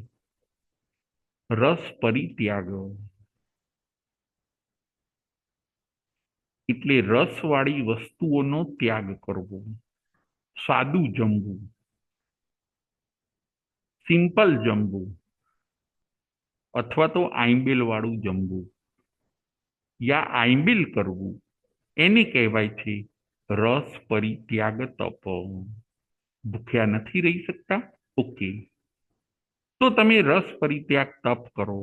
રસ પરિત્યાગ, એટલે રસવાળી વસ્તુઓનો ત્યાગ કરવો. સાદું જમવું, સિમ્પલ જમવું, અથવા તો આંબેલ વાળું જમવું, યા આંબેલ કરવું, એને કહેવાય છે રસ પરિત્યાગ તપ. ભૂખ્યા નથી રહી શકતા? ઓકે, તો તમે રસ પરિત્યાગ તપ કરો.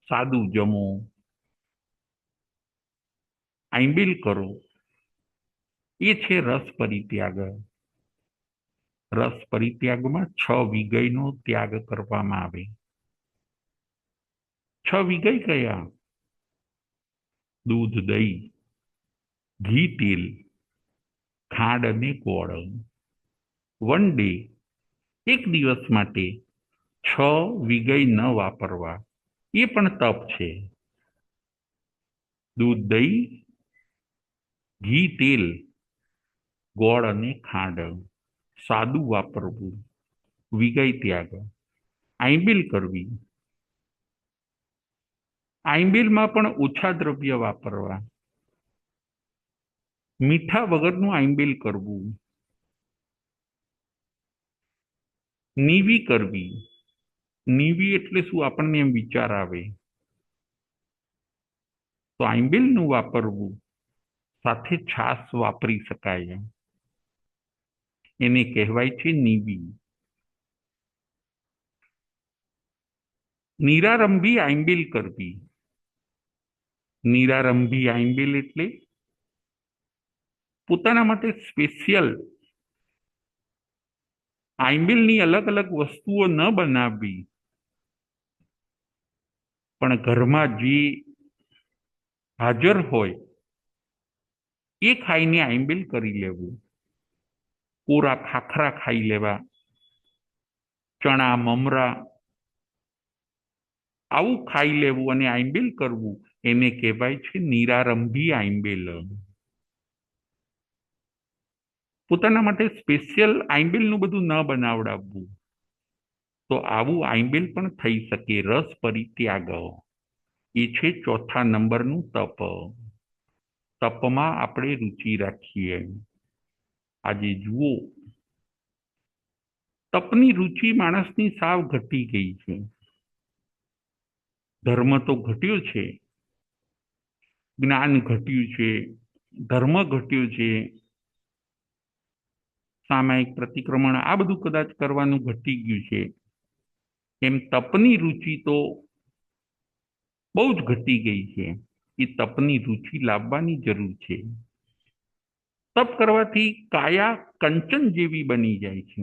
સાદું જમો, આંબેલ કરો, એ છે રસ પરિત્યાગ. રસ પરિત્યાગમાં 6 વિગયનો ત્યાગ કરવામાં આવે. 6 વિગય કયા? દૂધ, દહીં, ઘી, તેલ, ખાંડ અને ગોળ. વન ડે, એક દિવસ માટે 6 વિગય ન વાપરવા, એ પણ તપ છે. દૂધ, દહીં, ઘી, તેલ, ગોળ અને ખાંડ સાદું વાપરવું, વિગય ત્યાગ. આંબેલ કરવી, આંબેલમાં પણ ઓછા દ્રવ્ય વાપરવા. મીઠા વગરનું આંબેલ કરવું. નીવી કરવી. નીવી એટલે શું? આપણને એમ વિચાર આવે તો આંબેલનું વાપરવું, સાથે છાશ વાપરી શકાય, એને કહેવાય છે નીવી. નિરારંભી આંબેલ કરવી. નિરારંભી આંબેલ એટલે પોતાના માટે સ્પેશિયલ આંબેલની અલગ અલગ વસ્તુઓ ન બનાવવી, પણ ઘરમાં જે હાજર હોય એ ખાઈને આંબેલ કરી લેવું. કોરા ખાખરા ખાઈ લેવા, ચણા, મમરા, આવું ખાઈ લેવું અને આંબેલ કરવું, એને કહેવાય છે નિરારંભી આંબેલ. પોતાના માટે સ્પેશિયલ આંબેલનું બધું ન બનાવડાવવું. તો આવું આંબેલ પણ થઈ શકે. રસ પરિત્યાગ, એ છે ચોથા નંબરનું તપ. તપમાં આપણે રુચિ રાખીએ. આજે જુઓ, તપની રુચિ માણસની સાવ ઘટી ગઈ છે. ધર્મ તો ઘટ્યો છે, જ્ઞાન ઘટ્યું છે, ધર્મ ઘટ્યું છે, સામાયિક પ્રતિક્રમણ આ બધું કદાચ કરવાનું ઘટી ગયું છે. એમ તપની રુચિ તો બહુ જ ઘટી ગઈ છે. એ તપની રુચિ લાવવાની જરૂર છે. તપ કરવાથી કાયા કંચન જેવી બની જાય છે.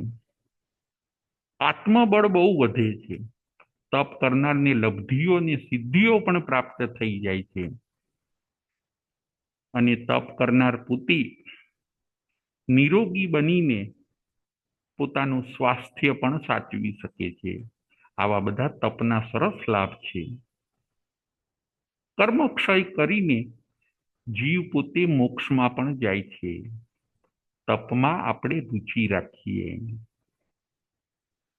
આત્મબળ બહુ વધે છે. તપ કરનારને લબ્ધિઓ અને સિદ્ધિઓ પણ પ્રાપ્ત થઈ જાય છે. અને તપ કરનાર પોતે નિરોગી બનીને પોતાનું સ્વાસ્થ્ય પણ સાચવી શકે છે. આવા બધા તપના સરસ લાભ છે. કર્મક્ષય કરીને જીવ પોતે મોક્ષમાં પણ જાય છે. તપમાં આપણે રુચિ રાખીએ.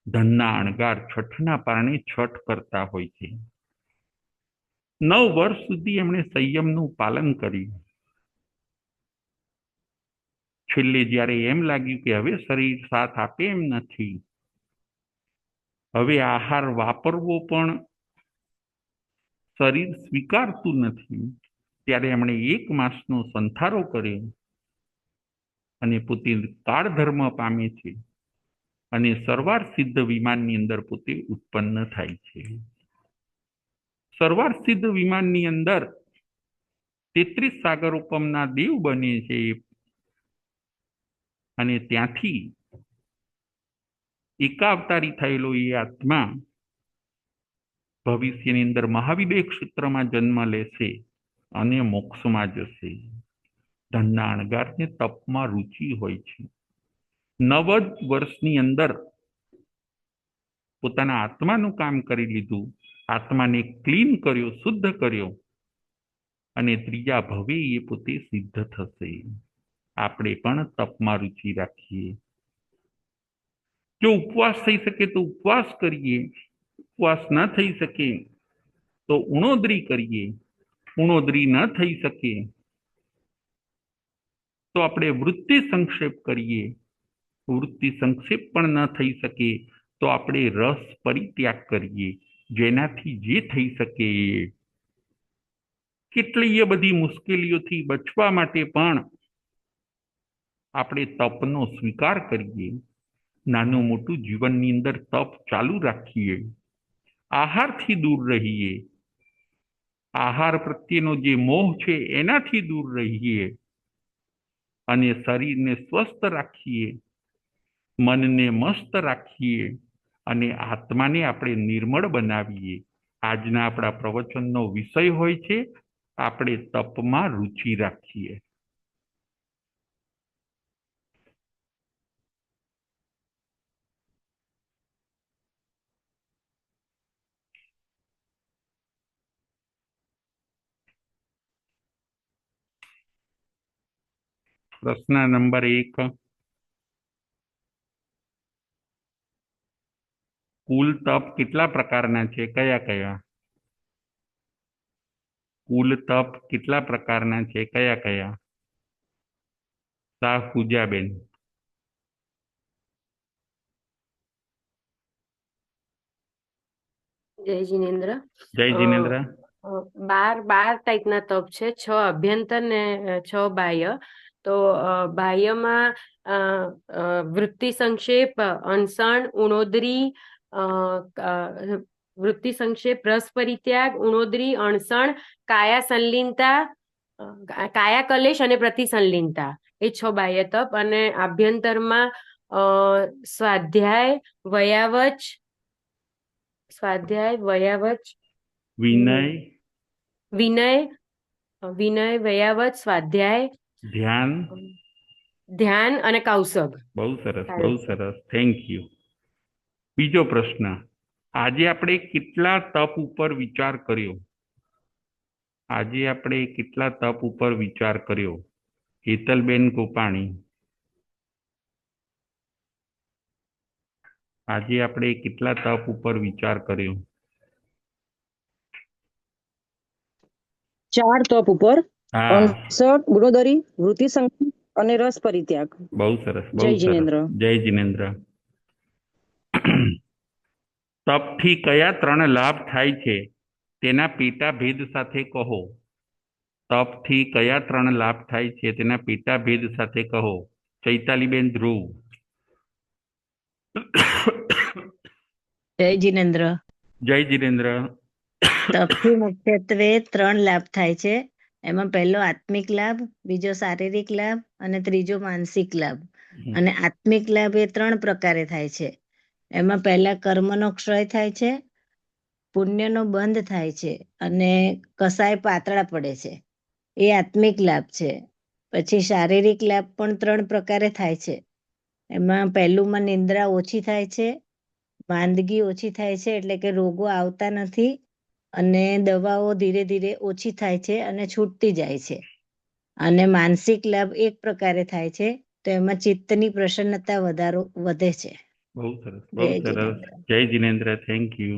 ધનના અણગાર છઠના પારણે છઠ કરતા હોય છે. 9 વર્ષ સુધી એમણે સંયમનું પાલન કર્યું. છેલ્લે જ્યારે એમ લાગ્યું કે હવે શરીર સાથ આપે એમ નથી, હવે આહાર વાપરવો પણ શરીર સ્વીકારતું નથી, ત્યારે એમણે 1 માસનો સંથારો કર્યો અને પોતે કાળધર્મ પામે છે અને સરવાર સિદ્ધ વિમાનની અંદર પોતે ઉત્પન્ન થાય છે. સરવાર સિદ્ધ વિમાનની અંદર 33 સાગરોપમના દેવ બને છે અને ત્યાંથી એકાવતારી થયેલો એ આત્મા ભવિષ્યની અંદર મહાવિદેહ ક્ષેત્રમાં જન્મ લેશે અને મોક્ષમાં જશે. ધનના અણગારને તપમાં રુચિ હોય છે. 9 વર્ષની અંદર પોતાના આત્માનું કામ કરી લીધું, આત્માને ક્લીન કર્યો, શુદ્ધ કર્યો અને ત્રીજા ભવે એ પોતે સિદ્ધ થશે. આપણે પણ તપમાં રુચિ રાખીએ. જો ઉપવાસ થઈ શકે તો ઉપવાસ કરીએ, ઉપવાસ ન થઈ શકે તો ઉણોદરી કરીએ, ઉણોદરી ન થઈ શકે તો આપણે વૃત્તિ સંક્ષેપ કરીએ, વૃત્તિ સંક્ષેપ પણ ન થઈ શકે તો આપણે રસ પરિત્યાગ કરીએ, જેનાથી જે થઈ શકે એ. કેટલીય બધી મુશ્કેલીઓથી બચવા માટે પણ આપણે તપનો સ્વીકાર કરીએ. નાનું મોટું જીવનની અંદર તપ ચાલુ રાખીએ. આહારથી દૂર રહીએ. આહાર પ્રત્યેનો જે મોહ છે એનાથી દૂર રહીએ અને શરીરને સ્વસ્થ રાખીએ, મનને મસ્ત રાખીએ અને આત્માને આપણે નિર્મળ બનાવીએ. આજના આપણા પ્રવચનનો વિષય હોય છે આપણે તપમાં રુચિ રાખીએ. પ્રશ્ન નંબર 1, કુલ તપ કેટલા પ્રકારના છે? કયા કયા? કુલ તપ કેટલા પ્રકારના છે? કયા કયા? શાહ પૂજાબેન. જય જિનેન્દ્ર. જય જિનેન્દ્ર. 12 ટાઈપના તપ છે, 6 અભ્યંતર ને 6 બાહ્ય. તો બાહ્યમાં વૃત્તિ સંક્ષેપ, અનસણ, ઉણોદરી, વૃત્તિ સંક્ષેપ, રસ પરિત્યાગ, ઉણોદરી, અણસણ, કાયા સંલીનતા, કાયા કલેશ અને પ્રતિસંલીનતા, એ 6 બાહ્ય તપ. અને આભ્યંતરમાં સ્વાધ્યાય, વયાવચ, વિનય, વયાવચ, સ્વાધ્યાય, ધ્યાન અને કૌશબ. બહુ સરસ, બહુ સરસ, થેન્ક યુ. બીજો પ્રશ્ન, આજે આપણે કેટલા તપ ઉપર વિચાર કર્યો? આજે આપણે કેટલા તપ ઉપર વિચાર કર્યો? હેતલબેન ગોપાણી. આજે આપણે કેટલા તપ ઉપર વિચાર કર્યો? 4 તપ ઉપર. હા. અણસઠ, ગુણોદરી, વૃત્તિ સંક્ષેપ અને રસ પરિત્યાગ. બહુ સરસ, બહુ જય સરસ. જિનેન્દ્ર. જય જિનેન્દ્ર. તપથી કયા 3 લાભ થાય છે તેના પેટા ભેદ સાથે કહો. તપથી કયા 3 લાભ થાય છે તેના પેટા ભેદ સાથે કહો. ચૈતાલીબેન, ધ્રુવ. જય જિનેન્દ્ર. જય જિનેન્દ્ર. તપથી મુખ્યત્વે 3 લાભ થાય છે. એમાં પહેલો આત્મિક લાભ, બીજો શારીરિક લાભ અને ત્રીજો માનસિક લાભ. અને આત્મિક લાભ એ 3 પ્રકારે થાય છે. એમાં પહેલા કર્મનો ક્ષય થાય છે, પુણ્યનો બંધ થાય છે અને કસાય પાતળા પડે છે. એ આત્મિક લાભ છે. પછી શારીરિક લાભ પણ 3 પ્રકારે થાય છે. એમાં પહેલુંમાં નિંદ્રા ઓછી થાય છે, માંદગી ઓછી થાય છે એટલે કે રોગો આવતા નથી, અને દવાઓ ધીરે ધીરે ઓછી થાય છે અને છૂટતી જાય છે. અને માનસિક લાભ એક પ્રકારે થાય છે, તો એમાં ચિત્તની પ્રસન્નતા વધે છે. બહુ સરસ, બહુ જય સરસ. જિનેન્દ્ર. જય જિનેન્દ્ર. Thank you.